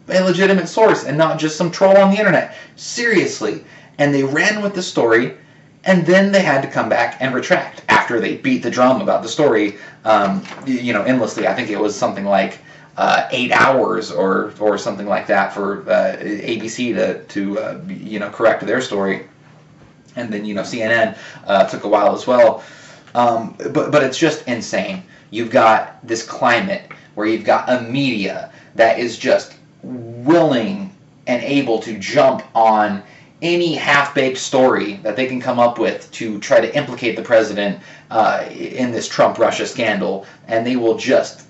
a legitimate source and not just some troll on the internet. Seriously. And they ran with the story, and then they had to come back and retract after they beat the drum about the story, endlessly. I think it was something like 8 hours or something like that for ABC to correct their story. And then, CNN took a while as well. But it's just insane. You've got this climate where you've got a media that is just willing and able to jump on any half-baked story that they can come up with to try to implicate the president in this Trump-Russia scandal, and they will just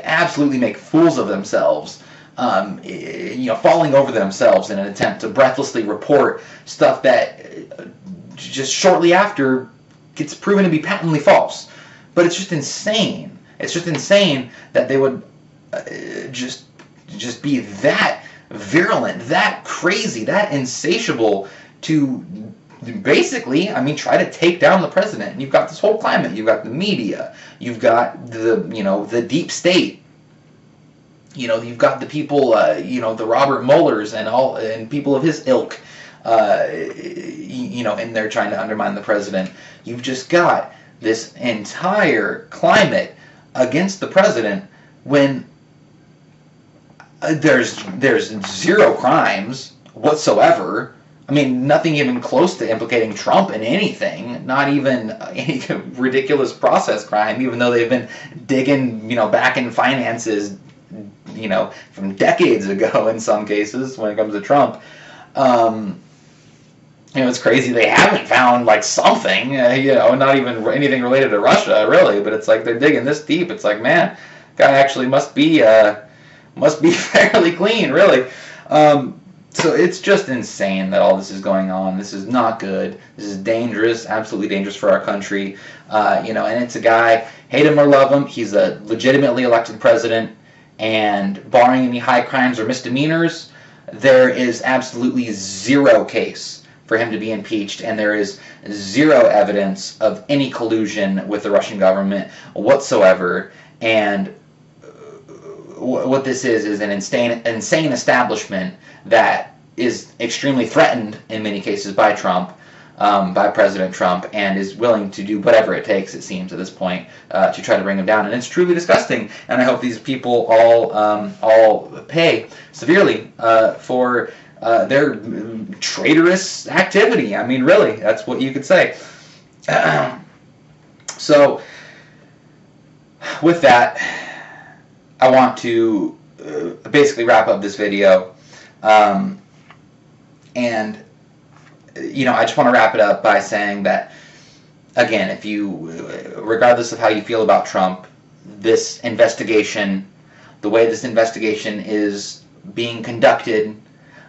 absolutely make fools of themselves, falling over themselves in an attempt to breathlessly report stuff that just shortly after gets proven to be patently false. But it's just insane. It's just insane that they would just be that virulent, that crazy, that insatiable to basically, try to take down the president. And you've got this whole climate. You've got the media. You've got the deep state. You've got the people, the Robert Muellers and people of his ilk, and they're trying to undermine the president. You've just got this entire climate against the president when there's zero crimes whatsoever. Nothing even close to implicating Trump in anything, not even any ridiculous process crime, even though they've been digging, back in finances, from decades ago in some cases when it comes to Trump. It's crazy they haven't found something, not even anything related to Russia really, but it's like they're digging this deep. It's like, man, guy actually must be fairly clean, really. So it's just insane that all this is going on. This is not good. This is dangerous, absolutely dangerous for our country. And it's a guy, hate him or love him, he's a legitimately elected president, and barring any high crimes or misdemeanors, there is absolutely zero case for him to be impeached, and there is zero evidence of any collusion with the Russian government whatsoever. And what this is an insane establishment that is extremely threatened in many cases by Trump, by President Trump, and is willing to do whatever it takes, it seems, at this point, to try to bring him down. And it's truly disgusting, and I hope these people all pay severely for their traitorous activity. Really, that's what you could say. So, with that, I want to basically wrap up this video, and I just want to wrap it up by saying that, again, if you, regardless of how you feel about Trump, this investigation, the way this investigation is being conducted,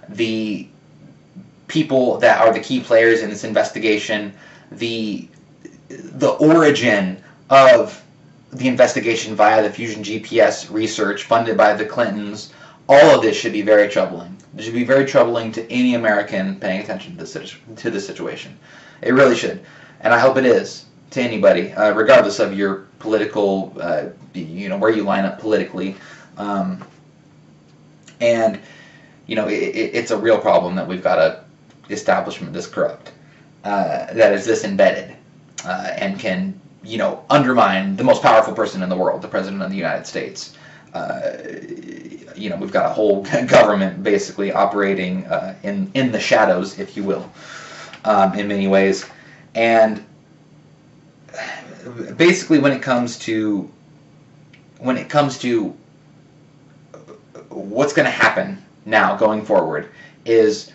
the people that are the key players in this investigation, the origin of the investigation via the Fusion GPS research funded by the Clintons, all of this should be very troubling. It should be very troubling to any American paying attention to this situation. It really should. And I hope it is to anybody, regardless of your political, where you line up politically. It's a real problem that we've got an establishment this corrupt, that is this embedded, and can undermine the most powerful person in the world, the President of the United States. We've got a whole government basically operating in the shadows, if you will, in many ways. And basically, when it comes to what's going to happen now going forward, is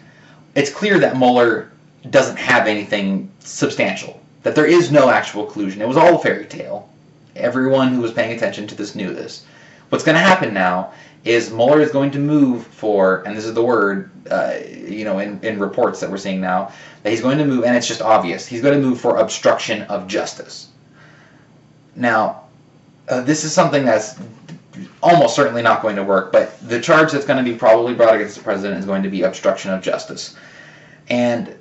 it's clear that Mueller doesn't have anything substantial, that there is no actual collusion. It was all a fairy tale. Everyone who was paying attention to this knew this. What's going to happen now is Mueller is going to move for, and this is the word, in reports that we're seeing now, that he's going to move, and it's just obvious, he's going to move for obstruction of justice. Now, this is something that's almost certainly not going to work, but the charge that's going to be probably brought against the president is going to be obstruction of justice. And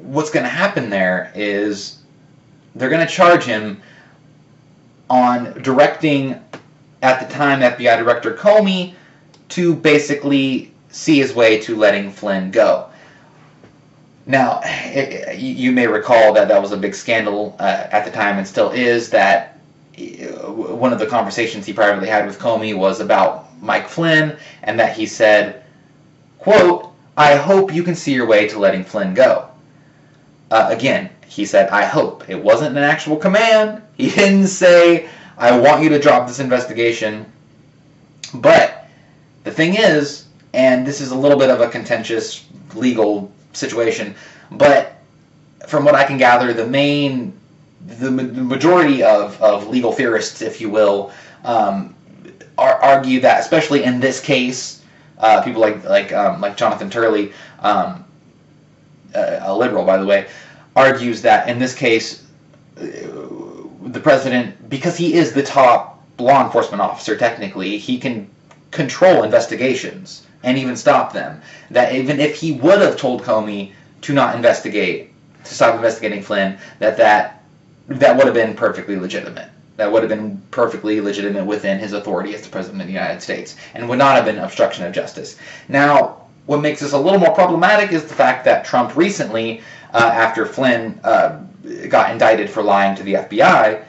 what's going to happen there is they're going to charge him on directing, at the time, FBI Director Comey to basically see his way to letting Flynn go. Now, you may recall that that was a big scandal at the time, and still is, that one of the conversations he privately had with Comey was about Mike Flynn, and that he said, quote, "I hope you can see your way to letting Flynn go." Again, he said, "I hope." It wasn't an actual command. He didn't say, "I want you to drop this investigation." But the thing is, and this is a little bit of a contentious legal situation, but from what I can gather, the majority of legal theorists, if you will, argue that, especially in this case, people like Jonathan Turley, a liberal, by the way, argues that in this case, the president, because he is the top law enforcement officer, technically, he can control investigations and even stop them. That even if he would have told Comey to not investigate, to stop investigating Flynn, that would have been perfectly legitimate. That would have been perfectly legitimate within his authority as the President of the United States, and would not have been obstruction of justice. Now, what makes this a little more problematic is the fact that Trump recently, after Flynn got indicted for lying to the FBI,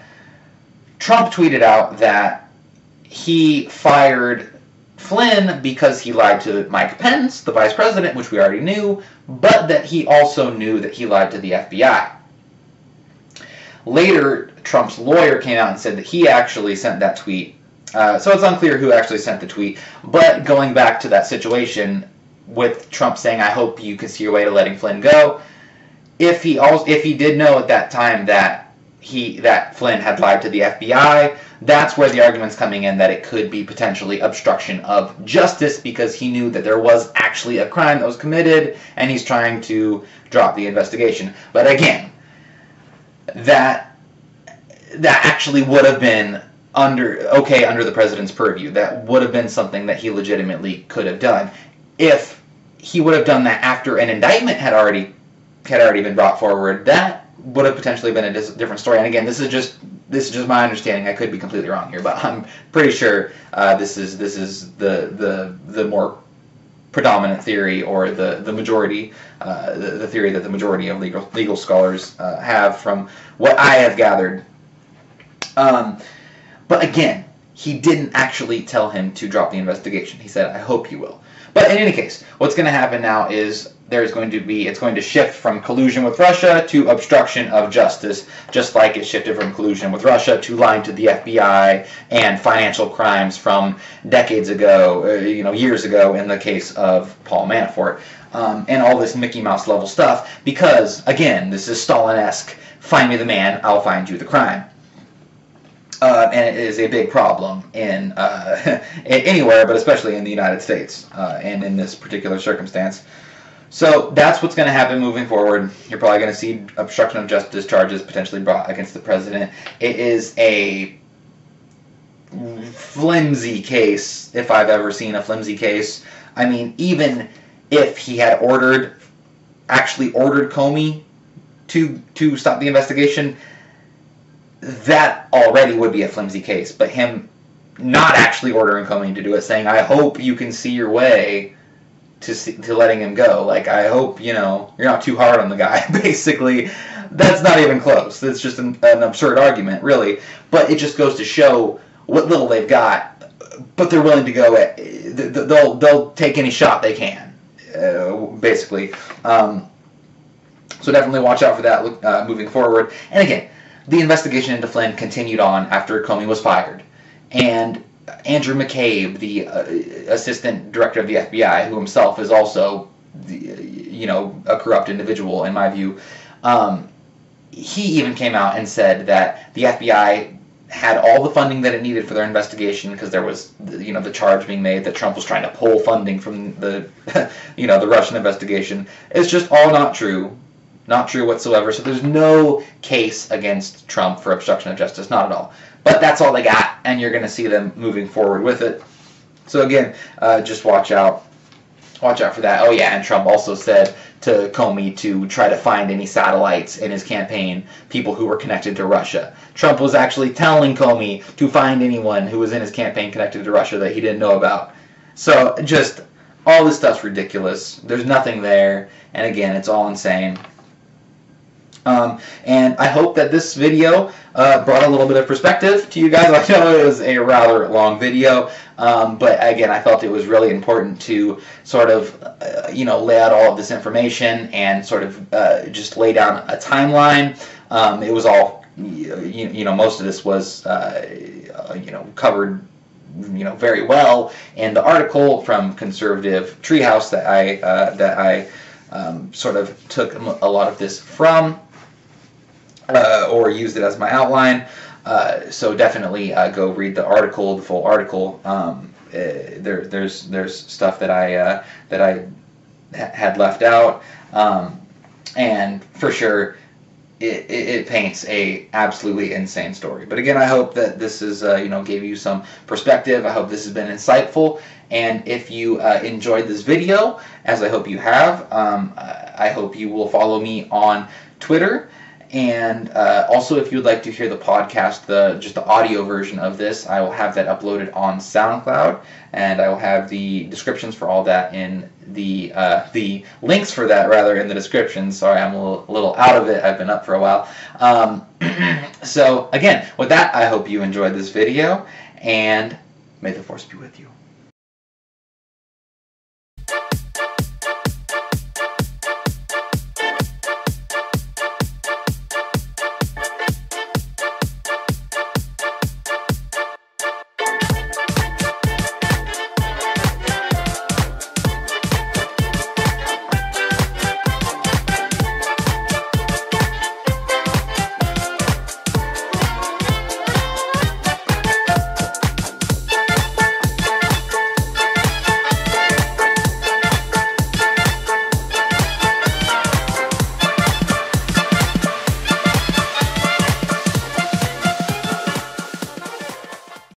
Trump tweeted out that he fired Flynn because he lied to Mike Pence, the vice president, which we already knew, but that he also knew that he lied to the FBI. Later, Trump's lawyer came out and said that he actually sent that tweet. So it's unclear who actually sent the tweet. But going back to that situation with Trump saying, "I hope you can see your way to letting Flynn go," if he did know at that time that Flynn had lied to the FBI, that's where the argument's coming in that it could be potentially obstruction of justice, because he knew that there was actually a crime that was committed and he's trying to drop the investigation. But again, that actually would have been under the president's purview. That would have been something that he legitimately could have done. If he would have done that after an indictment had already been brought forward, that would have potentially been a different story. And again, this is just my understanding. I could be completely wrong here, but I'm pretty sure this is the more predominant theory, or the majority, the theory that the majority of legal scholars have, from what I have gathered. But again, he didn't actually tell him to drop the investigation. He said, "I hope you will." But in any case, what's going to happen now is it's going to shift from collusion with Russia to obstruction of justice, just like it shifted from collusion with Russia to lying to the FBI and financial crimes from decades ago, years ago, in the case of Paul Manafort, and all this Mickey Mouse level stuff, because, again, this is Stalin-esque, find me the man, I'll find you the crime. And it is a big problem in anywhere, but especially in the United States, and in this particular circumstance. So that's what's going to happen moving forward. You're probably going to see obstruction of justice charges potentially brought against the president. It is a flimsy case, if I've ever seen a flimsy case. I mean, even if he had actually ordered Comey to stop the investigation, that already would be a flimsy case. But him not actually ordering Comey to do it, saying, "I hope you can see your way to letting him go. Like, I hope, you're not too hard on the guy," basically. That's not even close. It's just an absurd argument, really. But it just goes to show what little they've got. But they're willing to go at, they'll take any shot they can, basically. So definitely watch out for that moving forward. And again, the investigation into Flynn continued on after Comey was fired. And Andrew McCabe, the assistant director of the FBI, who himself is also, a corrupt individual in my view, he even came out and said that the FBI had all the funding that it needed for their investigation, because there was, the charge being made that Trump was trying to pull funding from the, the Russian investigation. It's just all not true. Not true whatsoever. So there's no case against Trump for obstruction of justice, not at all. But that's all they got, and you're going to see them moving forward with it. So again, just watch out for that. Oh yeah, and Trump also said to Comey to try to find any satellites in his campaign, people who were connected to Russia. Trump was actually telling Comey to find anyone who was in his campaign connected to Russia that he didn't know about. So just all this stuff's ridiculous. There's nothing there, and again, it's all insane. And I hope that this video brought a little bit of perspective to you guys. I know it was a rather long video, but again, I felt it was really important to sort of, lay out all of this information and sort of just lay down a timeline. It was all, most of this was, covered, very well in the article from Conservative Treehouse that I sort of took a lot of this from. Or used it as my outline. So definitely go read the article, the full article. There's stuff that I had left out, and for sure it paints a absolutely insane story. But again, I hope that this is gave you some perspective. I hope this has been insightful. And if you enjoyed this video, as I hope you have, I hope you will follow me on Twitter. And also, if you would like to hear the podcast, just the audio version of this, I will have that uploaded on SoundCloud, and I will have the descriptions for all that in the links for that rather in the description. Sorry, I'm a little out of it. I've been up for a while. So again, with that, I hope you enjoyed this video, and may the force be with you.